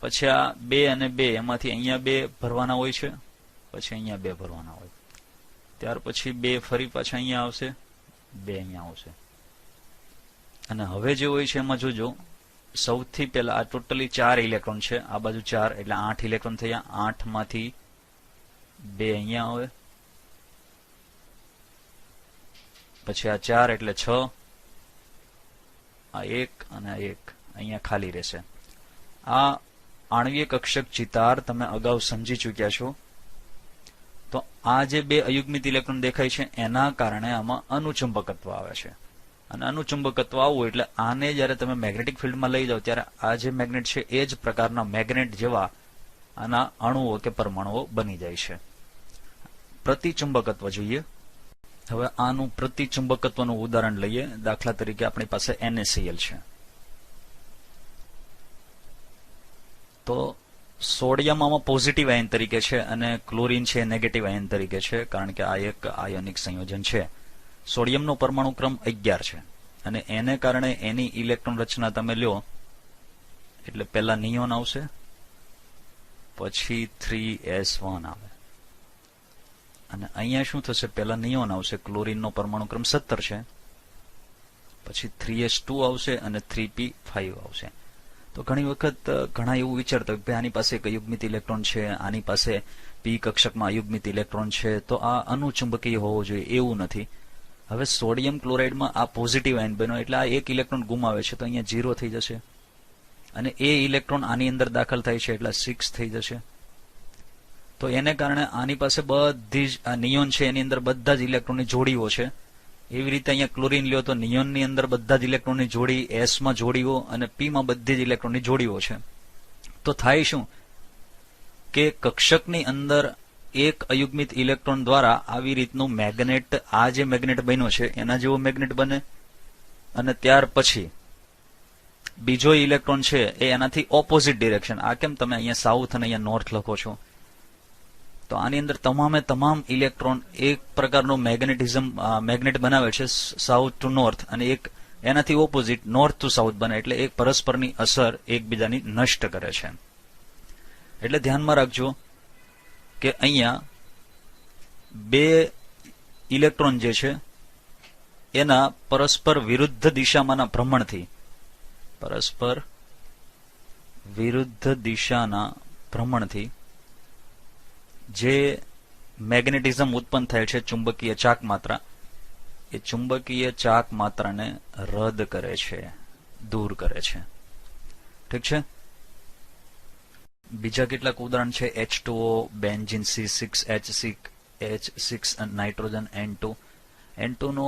પછી આ 2 અને 2 એમાંથી અહીંયા 2 ભરવાના હોય છે, પછી અહીંયા 2 ભરવાના હોય. ત્યાર પછી 2 ફરી પાછા અહીંયા આવશે, 2 અહીંયા આવશે. અને હવે જે હોય છે એમાં જોજો, સૌથી પહેલા આ ટોટલી 4 ઇલેક્ટ્રોન છે. આ બાજુ 4 એટલે 8 ઇલેક્ટ્રોન થયા. 8 માંથી 2 અહીંયા આવે, પછી આ 4 એટલે 6, આ 1 અને આ 1 અહીંયા ખાલી રહેશે. આ આણ્વીય કક્ષક ચિતાર તમે અગાઉ સમજી ચૂક્યા છો. તો આ જે 2 અયુગ્મિત ઇલેક્ટ્રોન દેખાય છે એના કારણે આમાં અનુચુંબકત્વ આવે છે. અને અનુચુંબકત્વ આવવું એટલે આને જ્યારે તમે મેગ્નેટિક ફિલ્ડમાં લઈ જાઓ ત્યારે આ જે મેગ્નેટ છે એ જ પ્રકારના મેગ્નેટ જેવા આના અણુઓ કે પરમાણુઓ બની જાય છે. પ્રતિચુંબકત્વ જોઈએ. હવે આનું પ્રતિચુંબકત્વનું ઉદાહરણ લઈએ. દાખલા તરીકે આપણી પાસે NaCl છે. તો સોડિયમ આમાં પોઝિટિવ આયન તરીકે છે અને ક્લોરીન છે નેગેટિવ આયન તરીકે છે, કારણ કે આ એક આયોનિક સંયોજન છે. સોડિયમનો પરમાણુ ક્રમ 11 છે અને એને કારણે એની ઇલેક્ટ્રોન રચના તમે લ્યો એટલે પહેલા નિયોન આવશે, પછી 3s1 આવે, અને અહીંયા શું થશે, પહેલા નિયોન આવશે, ક્લોરીનનો પરમાણુ ક્રમ 17 છે, પછી 3s2 આવશે અને 3p5 આવશે. તો ઘણી વખત ઘણા એવું વિચારતા કે આની પાસે એક અયુગ્મિત ઇલેક્ટ્રોન છે, આની પાસે p કક્ષકમાં અયુગ્મિત ઇલેક્ટ્રોન છે, તો આ અનુચુંબકીય હોવો જોઈએ. એવું નથી. હવે સોડિયમ ક્લોરાઇડમાં આ પોઝિટિવ આયન બન્યો એટલે આ એક ઇલેક્ટ્રોન ગુમાવે છે તો અહીંયા 0 થઈ જશે, અને એ ઇલેક્ટ્રોન આની અંદર દાખલ થાય છે એટલે 6 થઈ જશે. તો એને કારણે આની પાસે બધી જ આ નિયોન છે એની અંદર બધા જ ઇલેક્ટ્રોનની જોડીઓ છે. એવી રીતે અહીંયા ક્લોરીન લ્યો તો નિયોનની અંદર બધા જ ઇલેક્ટ્રોનની જોડી, એસમાં જોડીઓ અને પીમાં બધી જ ઇલેક્ટ્રોનની જોડીઓ છે. તો થાય શું કે કક્ષકની અંદર એક અયુગ્મિત ઇલેક્ટ્રોન દ્વારા આવી રીતનું મેગ્નેટ, આ જે મેગ્નેટ બન્યો છે એના જેવો મેગ્નેટ બને, અને ત્યાર પછી બીજો ઇલેક્ટ્રોન છે એ એનાથી ઓપોઝિટ ડિરેક્શન. આ કેમ તમે અહીંયા સાઉથ અને અહીંયા નોર્થ લખો છો? તો આની અંદર તમામે તમામ ઇલેક્ટ્રોન એક પ્રકારનું મેગ્નેટ બનાવે છે, સાઉથ ટુ નોર્થ, અને એક એનાથી ઓપોઝિટ નોર્થ ટુ સાઉથ બને, એટલે એક પરસ્પરની અસર એકબીજાની નષ્ટ કરે છે. એટલે ધ્યાનમાં રાખજો કે અહીંયા બે ઇલેક્ટ્રોન જે છે એના પરસ્પર વિરુદ્ધ દિશામાંના ભ્રમણથી, પરસ્પર વિરુદ્ધ દિશાના ભ્રમણથી જે મેગ્નેટિઝમ ઉત્પન્ન થાય છે, ચુંબકીય ચાક માત્રા, એ ચુંબકીય ચાક માત્રાને રદ કરે છે, દૂર કરે છે. ઠીક છે. બીજા કેટલાક ઉદાહરણ છે. H2O, benzene C6H6 nitrogen N2. N2 નો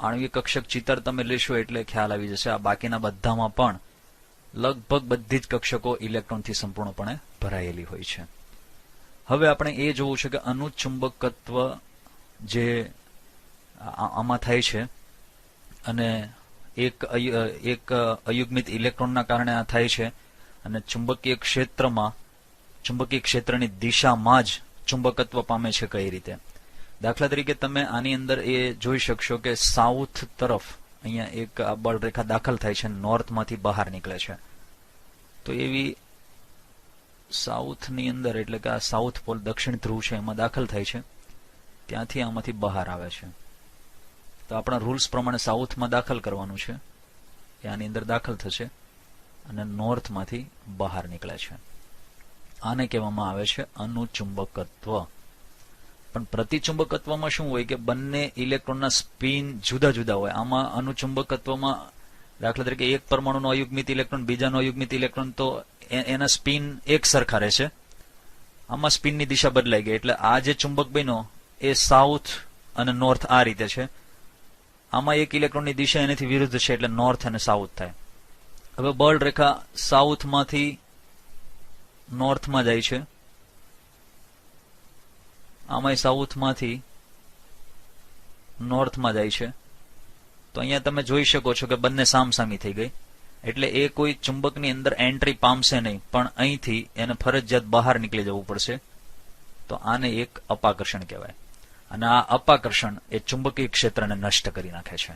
આણ્વિક કક્ષક ચિત્ર તમે લેશો એટલે ખ્યાલ આવી જશે. આ બાકીના બધામાં પણ લગભગ બધી જ કક્ષકો ઇલેક્ટ્રોનથી સંપૂર્ણપણે ભરાયેલી હોય છે. હવે આપણે એ જોવું છે કે અનુચુંબકત્વ જે આમાં થાય છે, અને એક અયુગ્મિત ઇલેક્ટ્રોનના કારણે આ થાય છે, અને ચુંબકીય ક્ષેત્રની દિશામાં જ ચુંબકત્વ પામે છે કઈ રીતે. દાખલા તરીકે તમે આની અંદર એ જોઈ શકશો કે સાઉથ તરફ અહીંયા એક બળરેખા દાખલ થાય છે, નોર્થમાંથી બહાર નીકળે છે. તો એવી સાઉથની અંદર, એટલે કે આ સાઉથ પોલ દક્ષિણ ધ્રુવ છે એમાં દાખલ થાય છે, ત્યાંથી આમાંથી બહાર આવે છે. તો આપણા રૂલ્સ પ્રમાણે સાઉથમાં દાખલ કરવાનું છે, એ આની અંદર દાખલ થશે અને નોર્થમાંથી બહાર નીકળે છે. આને કહેવામાં આવે છે અનુચુંબકત્વ. પણ પ્રતિચુંબકત્વમાં શું હોય કે બંને ઇલેક્ટ્રોનના સ્પિન જુદા જુદા હોય. આમાં અનુચુંબકત્વમાં દાખલા તરીકે એક પરમાણુનો અયુગ્મિત ઇલેક્ટ્રોન, બીજાનો અયુગ્મિત ઇલેક્ટ્રોન, તો એના સ્પિન એક સરખા રહેશે. આમાં સ્પિનની દિશા બદલાઈ ગઈ, એટલે આ જે ચુંબક બન્યો એ સાઉથ અને નોર્થ આ રીતે છે. આમાં એક ઇલેક્ટ્રોનની દિશા એનાથી વિરુદ્ધ છે, એટલે નોર્થ અને સાઉથ થાય. હવે બળ રેખા સાઉથમાંથી નોર્થમાં જાય છે, આમાં સાઉથમાંથી નોર્થમાં જાય છે. તો અહીંયા તમે જોઈ શકો છો કે બંને સામસામી થઈ ગઈ, એટલે એ કોઈ ચુંબકની અંદર એન્ટ્રી પામશે નહીં, પણ અહીંથી એને ફરજિયાત બહાર નીકળી જવું પડશે. તો આને એક અપાકર્ષણ કહેવાય, અને આ અપાકર્ષણ એ ચુંબકીય ક્ષેત્રને નષ્ટ કરી નાખે છે.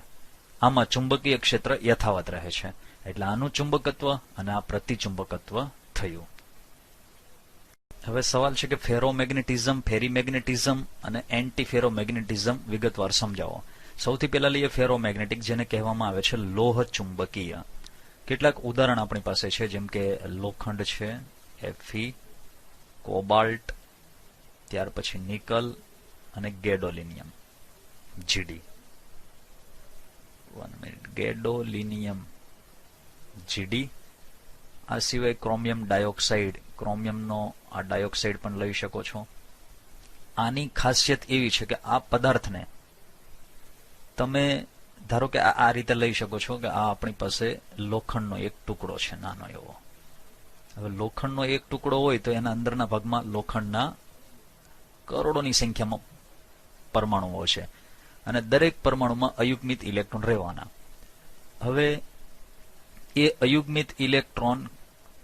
આમાં ચુંબકીય ક્ષેત્ર યથાવત રહે છે. એટલે આનું ચુંબકત્વ અને આ પ્રતિચુંબકત્વ થયું. હવે સવાલ છે કે ફેરોમેગ્નેટિઝમ, ફેરીમેગ્નેટિઝમ અને એન્ટી ફેરોમેગ્નેટિઝમ વિગતવાર સમજાવો. સૌથી પહેલા લઈએ ફેરોમેગ્નેટિક, જેને કહેવામાં આવે છે લોહ ચુંબકીય. કેટલાક ઉદાહરણ આપણી પાસે છે, જેમ કે લોખંડ છે, Fe, કોબાલ્ટ, ત્યાર પછી નિકલ અને ગેડોલિનિયમ Gd. ગેડોલિનિયમ Gd. આ સિવાય ક્રોમિયમ ડાયોક્સાઇડ, ક્રોમિયમનો આ ડાયોક્સાઇડ પણ લઈ શકો છો. આની ખાસિયત એવી છે કે આ પદાર્થને તમે ધારો કે આ રીતે લઈ શકો છો કે આ આપણી પાસે લોખંડનો એક ટુકડો છે, નાનો એવો. હવે લોખંડનો એક ટુકડો હોય તો એના અંદરના ભાગમાં લોખંડના કરોડોની સંખ્યામાં પરમાણુઓ છે. અને દરેક પરમાણુમાં અયુગ્મિત ઇલેક્ટ્રોન રહેવાના. હવે એ અયુગ્મિત ઇલેક્ટ્રોન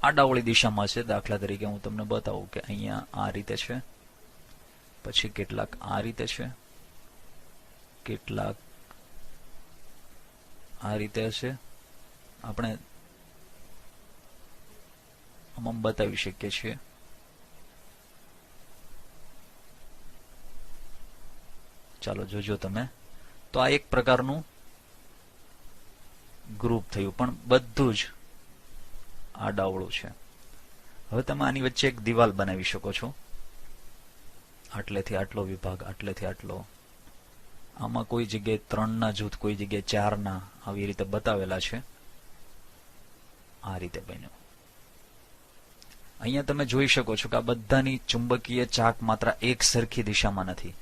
આડાવળી દિશામાં છે. દાખલા તરીકે હું તમને બતાવું કે અહીંયા આ રીતે છે, પછી કેટલાક આ રીતે છે, કેટલાક આ રીતે હશે. આપણે આમાં બતાવી શકીએ છીએ. ચાલો જોજો તમે. તો આ એક પ્રકારનું ગ્રુપ થયું, પણ બધું જ આડાવળું છે. હવે તમે આની વચ્ચે એક દિવાલ બનાવી શકો છો. આટલેથી આટલો વિભાગ, આટલેથી આટલો. આમાં કોઈ જગ્યાએ 3 ના જૂથ, કોઈ જગ્યાએ 4 ના, આવી રીતે બતાવેલા છે. આ રીતે બન્યું. અહીંયા તમે જોઈ શકો છો કે આ બધાની ચુંબકીય ચાક માત્ર એક સરખી દિશામાં નથી.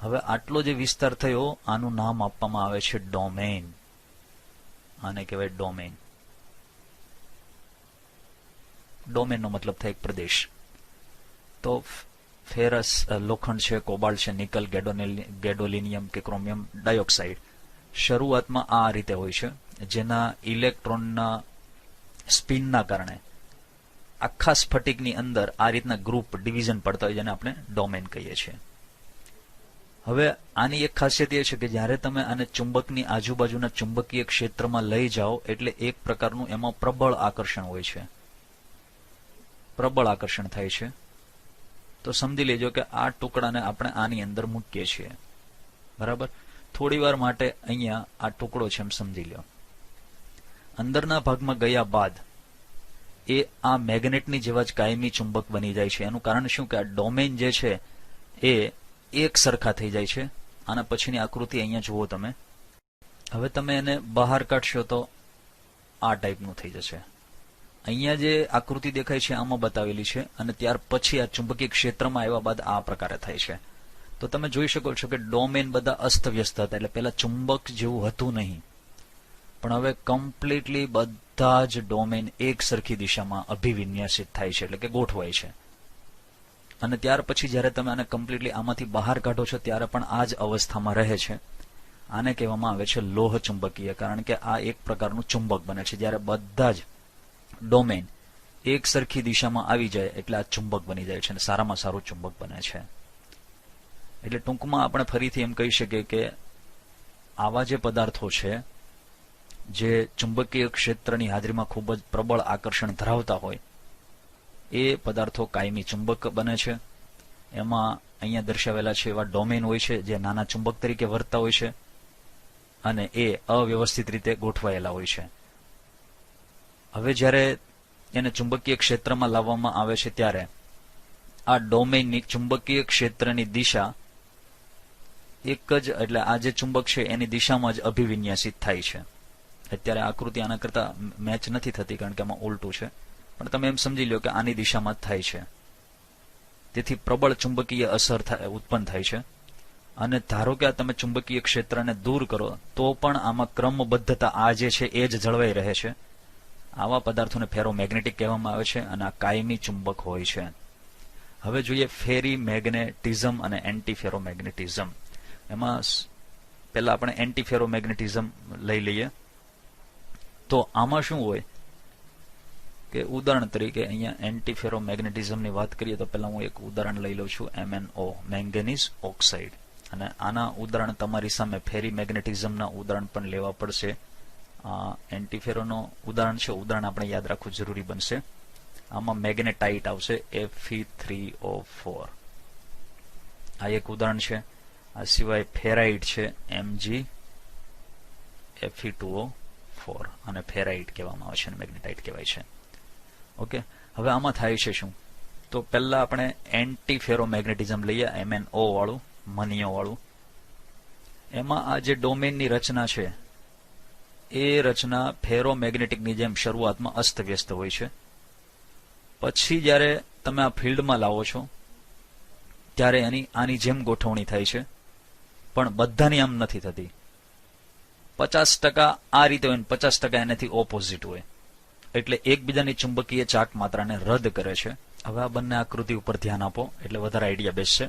હવે આટલો જે વિસ્તાર થયો, આનું નામ આપવામાં આવે છે ડોમેન. આને કહેવાય ડોમેન. ડોમેનનો મતલબ થાય એક પ્રદેશ. તો ફેરસ, લોખંડ છે, કોબાલ્ટ છે, નિકલ, ગેડોલિનિયમ કે ક્રોમિયમ ડાયોક્સાઇડ શરૂઆતમાં આ રીતે હોય છે, જેના ઇલેક્ટ્રોનના સ્પિનના કારણે આખા સ્ફટિકની અંદર આ રીતના ગ્રુપ, ડિવિઝન પડતા હોય, જેને આપણે ડોમેન કહીએ છીએ. હવે આની એક ખાસિયત એ છે કે જ્યારે તમે આને ચુંબકની આજુબાજુના ચુંબકીય ક્ષેત્રમાં લઈ જાઓ એટલે એક પ્રકારનું એમાં પ્રબળ આકર્ષણ હોય છે. પ્રબળ આકર્ષણ થાય છે. તો સમજી લેજો કે આ ટુકડાને આપણે આની અંદર મૂકીએ છીએ. બરાબર. થોડી વાર માટે અહીંયા આ ટુકડો છે એમ સમજી લો. અંદરના ભાગમાં ગયા બાદ એ આ મેગ્નેટની જેવા જ કાયમી ચુંબક બની જાય છે. એનું કારણ શું કે આ ડોમેન જે છે એ એક સરખા થઈ જાય છે. આના પછીની આકૃતિ અહીંયા જુઓ તમે. હવે તમે એને બહાર કાઢશો તો આ ટાઈપનું થઈ જશે. અહીંયા જે આકૃતિ દેખાય છે આમાં બતાવેલી છે, અને ત્યાર પછી આ ચુંબકીય ક્ષેત્રમાં આવ્યા બાદ આ પ્રકારે થાય છે. તો તમે જોઈ શકો છો કે ડોમેન બધા અસ્તવ્યસ્ત હતા. એટલે પેલા ચુંબક જેવું હતું નહીં, પણ હવે કમ્પ્લીટલી બધા જ ડોમેન એક સરખી દિશામાં અભિવિન્યાસિત થાય છે, એટલે કે ગોઠવાય છે. અને ત્યાર પછી જ્યારે તમે આને કમ્પ્લીટલી આમાંથી બહાર કાઢો છો ત્યારે પણ આ જ અવસ્થામાં રહે છે. આને કહેવામાં આવે છે લોહ ચુંબકીય, કારણ કે આ એક પ્રકારનું ચુંબક બને છે. જ્યારે બધા જ ડોમેન એક સરખી દિશામાં આવી જાય એટલે આ ચુંબક બની જાય છે, અને સારામાં સારું ચુંબક બને છે. એટલે ટૂંકમાં આપણે ફરીથી એમ કહી શકીએ કે આવા જે પદાર્થો છે જે ચુંબકીય ક્ષેત્રની હાજરીમાં ખૂબ જ પ્રબળ આકર્ષણ ધરાવતા હોય, એ પદાર્થો કાયમી ચુંબક બને છે. એમાં અહીંયા દર્શાવેલા છે એવા ડોમેન હોય છે જે નાના ચુંબક તરીકે વર્તતા હોય છે, અને એ અવ્યવસ્થિત રીતે ગોઠવાયેલા હોય છે. હવે જ્યારે એને ચુંબકીય ક્ષેત્રમાં લાવવામાં આવે છે ત્યારે આ ડોમેનની ચુંબકીય ક્ષેત્રની દિશા એક જ, એટલે આ જે ચુંબક છે એની દિશામાં જ અભિવિન્યાસિત થાય છે. અત્યારે આકૃતિ આના કરતા મેચ નથી થતી કારણ કે આમાં ઉલટું છે, પણ તમે એમ સમજી લો કે આની દિશામાં જ થાય છે. તેથી પ્રબળ ચુંબકીય અસર ઉત્પન્ન થાય છે. અને ધારો કે આ તમે ચુંબકીય ક્ષેત્રને દૂર કરો તો પણ આમાં ક્રમબદ્ધતા આ જે છે એ જ જળવાઈ રહે છે. આવા પદાર્થોને ફેરોમેગ્નેટિક કહેવામાં આવે છે, અને આ કાયમી ચુંબક હોય છે. હવે જોઈએ ફેરી મેગ્નેટિઝમ અને એન્ટી ફેરોમેગ્નેટિઝમ. એમાં પહેલા આપણે એન્ટી ફેરોમેગ્નેટિઝમ લઈ લઈએ. તો આમાં શું હોય કે ઉદાહરણ તરીકે અહીંયા એન્ટી ફેરોમેગ્નેટિઝમની વાત કરીએ તો પહેલા હું એક ઉદાહરણ લઈ લઉં છું, MnO, મેંગેનીઝ ઓક્સાઇડ. અને આના ઉદાહરણ તમારી સામે ફેરી મેગ્નેટિઝમના ઉદાહરણ પણ લેવા પડશે. એન્ટીફેરોનો ઉદાહરણ છે, ઉદાહરણ આપણે યાદ રાખવું જરૂરી બનશે. આમાં મેગ્નેટાઇટ આવશે, Fe3O4. આ એક ઉદાહરણ છે. આ સિવાય ફેરાઇટ છે, Mg Fe2O4, અને ફેરાઇટ કહેવામાં આવે છે અને મેગ્નેટાઇટ કહેવાય છે. ઓકે. હવે આમાં થાય છે શું? તો પહેલા આપણે એન્ટી ફેરોમેગ્નેટિઝમ લઈએ, MnO વાળું, મનીઓ વાળું. એમાં આ જે ડોમેનની રચના છે એ રચના ફેરોમેગ્નેટિકની જેમ શરૂઆતમાં અસ્તવ્યસ્ત હોય છે. પછી જ્યારે તમે આ ફિલ્ડમાં લાવો છો ત્યારે આની જેમ ગોઠવણી થાય છે, પણ બધાની આમ નથી થતી. 50% આ રીતે હોય ને 50% એનાથી ઓપોઝિટ હોય, એટલે એકબીજાની ચુંબકીય ચાક માત્રાને રદ કરે છે. હવે આ બંને આકૃતિ ઉપર ધ્યાન આપો એટલે વધારે આઈડિયા બેસશે.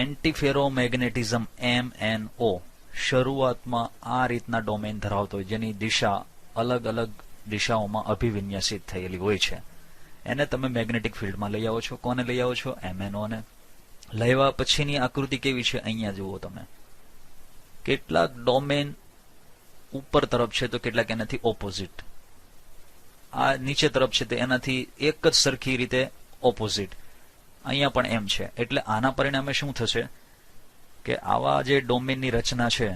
એન્ટીફેરોમેગ્નેટિઝમ MNO શરૂઆતમાં આ રીતના ડોમેન ધરાવતો હોય જેની દિશા અલગ અલગ દિશાઓમાં અભિવિન્યાસિત થયેલી હોય છે, એને તમે મેગ્નેટિક ફિલ્ડમાં લઈ આવો છો. કોને લઈ આવો છો? MNO ને. લેવા પછીની આકૃતિ કેવી છે અહીંયા જુઓ તમે. કેટલાક ડોમેન ઉપર તરફ છે તો કેટલાક એનાથી ઓપોઝિટ. આ નીચે તરફ છે તે એનાથી એક જ સરખી રીતે ઓપોઝિટ. અહીંયા પણ એમ છે. એટલે આના પરિણામે શું થશે કે આવા જે ડોમેનની રચના છે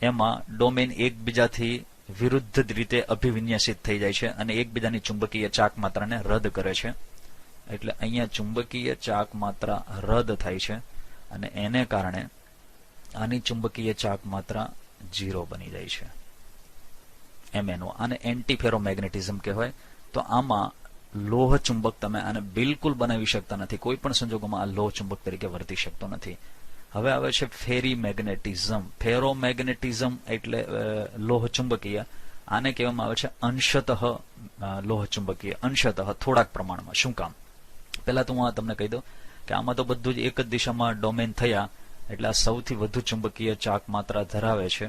એમાં ડોમેન એકબીજાથી વિરુદ્ધ રીતે અભિવિન્યાસિત થઈ જાય છે અને એકબીજાની ચુંબકીય ચાક માત્રાને રદ કરે છે. એટલે અહીંયા ચુંબકીય ચાક માત્રા રદ થાય છે અને એને કારણે આની ચુંબકીય ચાક માત્રા 0 બની જાય છે. MNO આને એન્ટીફેરોમેગ્નેટિઝમ કહેવાય. તો આમાં લોહ ચુંબક તમે આને બિલકુલ બનાવી શકતા નથી. કોઈ પણ સંજોગોમાં આ લોહ ચુંબક તરીકે વર્તી શકતો નથી. હવે આવે છે ફેરી મેગ્નેટિઝમ. ફેરોમેગ્નેટિઝમ એટલે લોહ ચુંબકીય. આને કહેવામાં આવે છે અંશતઃ લોહ ચુંબકીય. અંશતઃ થોડાક પ્રમાણમાં. શું કામ? પહેલા તો હું તમને કહી દઉં કે આમાં તો બધું જ એક જ દિશામાં ડોમેન થયા એટલે આ સૌથી વધુ ચુંબકીય ચાક માત્રા ધરાવે છે.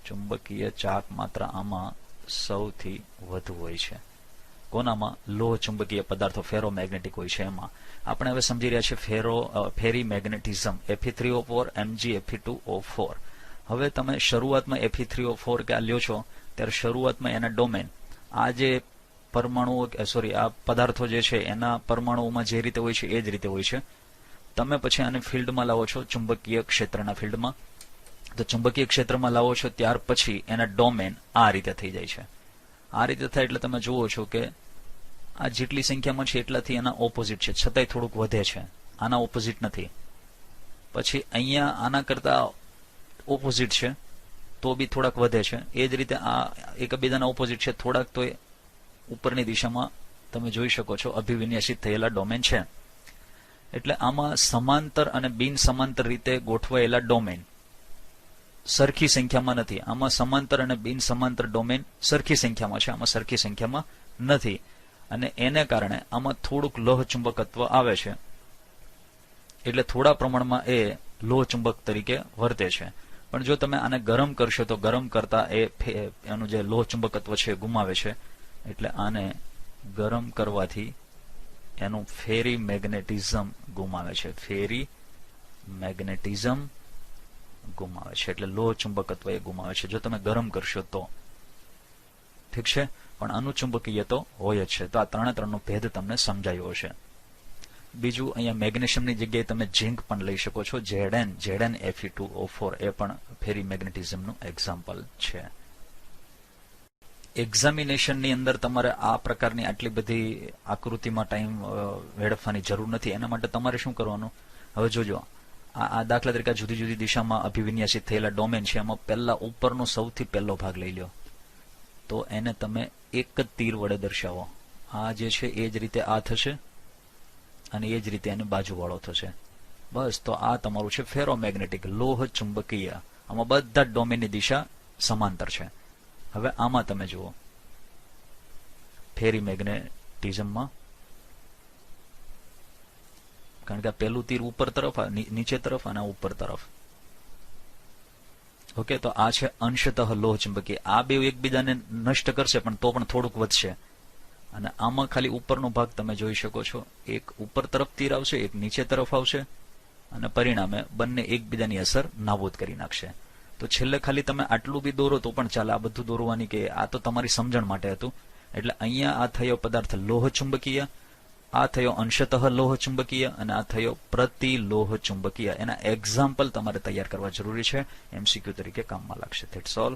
ચુંબકીય ચાક માત્રા આમાં સૌથી વધુ હોય છે. કોનામાં? લોહ ચુંબકીય પદાર્થો ફેરોમેગ્નેટિક હોય છે એમાં. આપણે હવે સમજી રહ્યા છીએ ફેરી મેગ્નેટિઝમ. Fe3O4 Mg Fe2O4. હવે તમે શરૂઆતમાં Fe3O4 કે આ લ્યો છો ત્યારે શરૂઆતમાં એના ડોમેન આ જે પરમાણુઓ આ પદાર્થો જે છે એના પરમાણુઓમાં જે રીતે હોય છે એ જ રીતે હોય છે. તમે પછી આને ફિલ્ડમાં લાવો છો, ચુંબકીય ક્ષેત્રના ફિલ્ડમાં. તો ચુંબકીય ક્ષેત્રમાં લાવો છો ત્યાર પછી એના ડોમેન આ રીતે થઈ જાય છે. આ રીતે થાય એટલે તમે જુઓ છો કે આ જેટલી સંખ્યામાં છે એટલાથી એના ઓપોઝિટ છે, છતાંય થોડુંક વધે છે. આના ઓપોઝિટ નથી. પછી અહીંયા આના કરતા ઓપોઝિટ છે તો બી થોડાક વધે છે. એ જ રીતે આ એકબીજાના ઓપોઝિટ છે, થોડાક તો ઉપરની દિશામાં તમે જોઈ શકો છો અભિવિન્યાસિત થયેલા ડોમેન છે. એટલે આમાં સમાંતર અને બિન સમાંતર રીતે ગોઠવાયેલા ડોમેન સરખી સંખ્યામાં નથી. આમાં સમાંતર અને બિન સમાંતર ડોમેન સરખી સંખ્યામાં છે, આમાં સરખી સંખ્યામાં નથી. અને એને કારણે આમાં થોડુંક લોહ ચુંબકત્વ આવે છે. એટલે થોડા પ્રમાણમાં એ લોહ ચુંબક તરીકે વર્તે છે. પણ જો તમે આને ગરમ કરશો તો ગરમ કરતા એનું જે લોહ ચુંબકત્વ છે ગુમાવે છે. એટલે આને ગરમ કરવાથી એનું ફેરી મેગ્નેટિઝમ ગુમાવે છે. ફેરી મેગ્નેટિઝમ ગુમાવે છે. એટલે લોહ ચુંબકત્વ એ ગુમાવે છે જો તમે ગરમ કરશો તો. ઠીક છે. પણ અનુચુંબકીય તો હોય જ છે. તો આ ત્રણનો ભેદ તમને સમજાયો હશે. બીજું અહીંયા મેગ્નેશિયમની જગ્યાએ તમે ઝીંક પણ લઈ શકો છો. Zn Fe2O4 એ પણ ફેરી મેગ્નેટિઝમનું એક્ઝામ્પલ છે. એક્ઝામિનેશનની અંદર તમારે આ પ્રકારની આટલી બધી આકૃતિમાં ટાઈમ વેડફવાની જરૂર નથી. એના માટે તમારે શું કરવાનું? હવે જોજો, આ દાખલા તરીકે જુદી જુદી દિશામાં અભિવિન્યાસિત થયેલા ડોમેન છે. એમાં પહેલા ઉપરનો સૌથી પહેલો ભાગ લઈ લો તો એને તમે એક જ તીર વડે દર્શાવો. આ જે છે એ જ રીતે આ થશે અને એ જ રીતે એની બાજુવાળો થશે. બસ. તો આ તમારું છે ફેરોમેગ્નેટિક લોહ ચુંબકીય. આમાં બધા જ ડોમેનની દિશા સમાંતર છે. હવે આમાં તમે જુઓ ફેરી મેગ્નેટિઝમમાં, કારણ કે પહેલું તીર ઉપર તરફ, નીચે તરફ અને ઉપર તરફ. ઓકે. તો આ છે અંશતઃ લોહ ચુંબકીય. આ બે એકબીજાને નષ્ટ કરશે પણ તો પણ થોડુંક વધશે. અને આમાં ખાલી ઉપરનો ભાગ તમે જોઈ શકો છો. એક ઉપર તરફ તીર આવશે, એક નીચે તરફ આવશે અને પરિણામે બંને એકબીજાની અસર નાબૂદ કરી નાખશે. તો છેલ્લે ખાલી તમે આટલું બી દોરો તો પણ ચાલે. આ બધું દોરવાની કે આ તો તમારી સમજણ માટે હતું. એટલે અહીંયા આ થયો પદાર્થ લોહ ચુંબકીય, આ થયો અંશતઃ લોહ ચુંબકીય અને આ થયો પ્રતિલોહ ચુંબકીય. એના એક્ઝામ્પલ તમારે તૈયાર કરવા જરૂરી છે. MCQ તરીકે કામમાં લાગશે. That's all.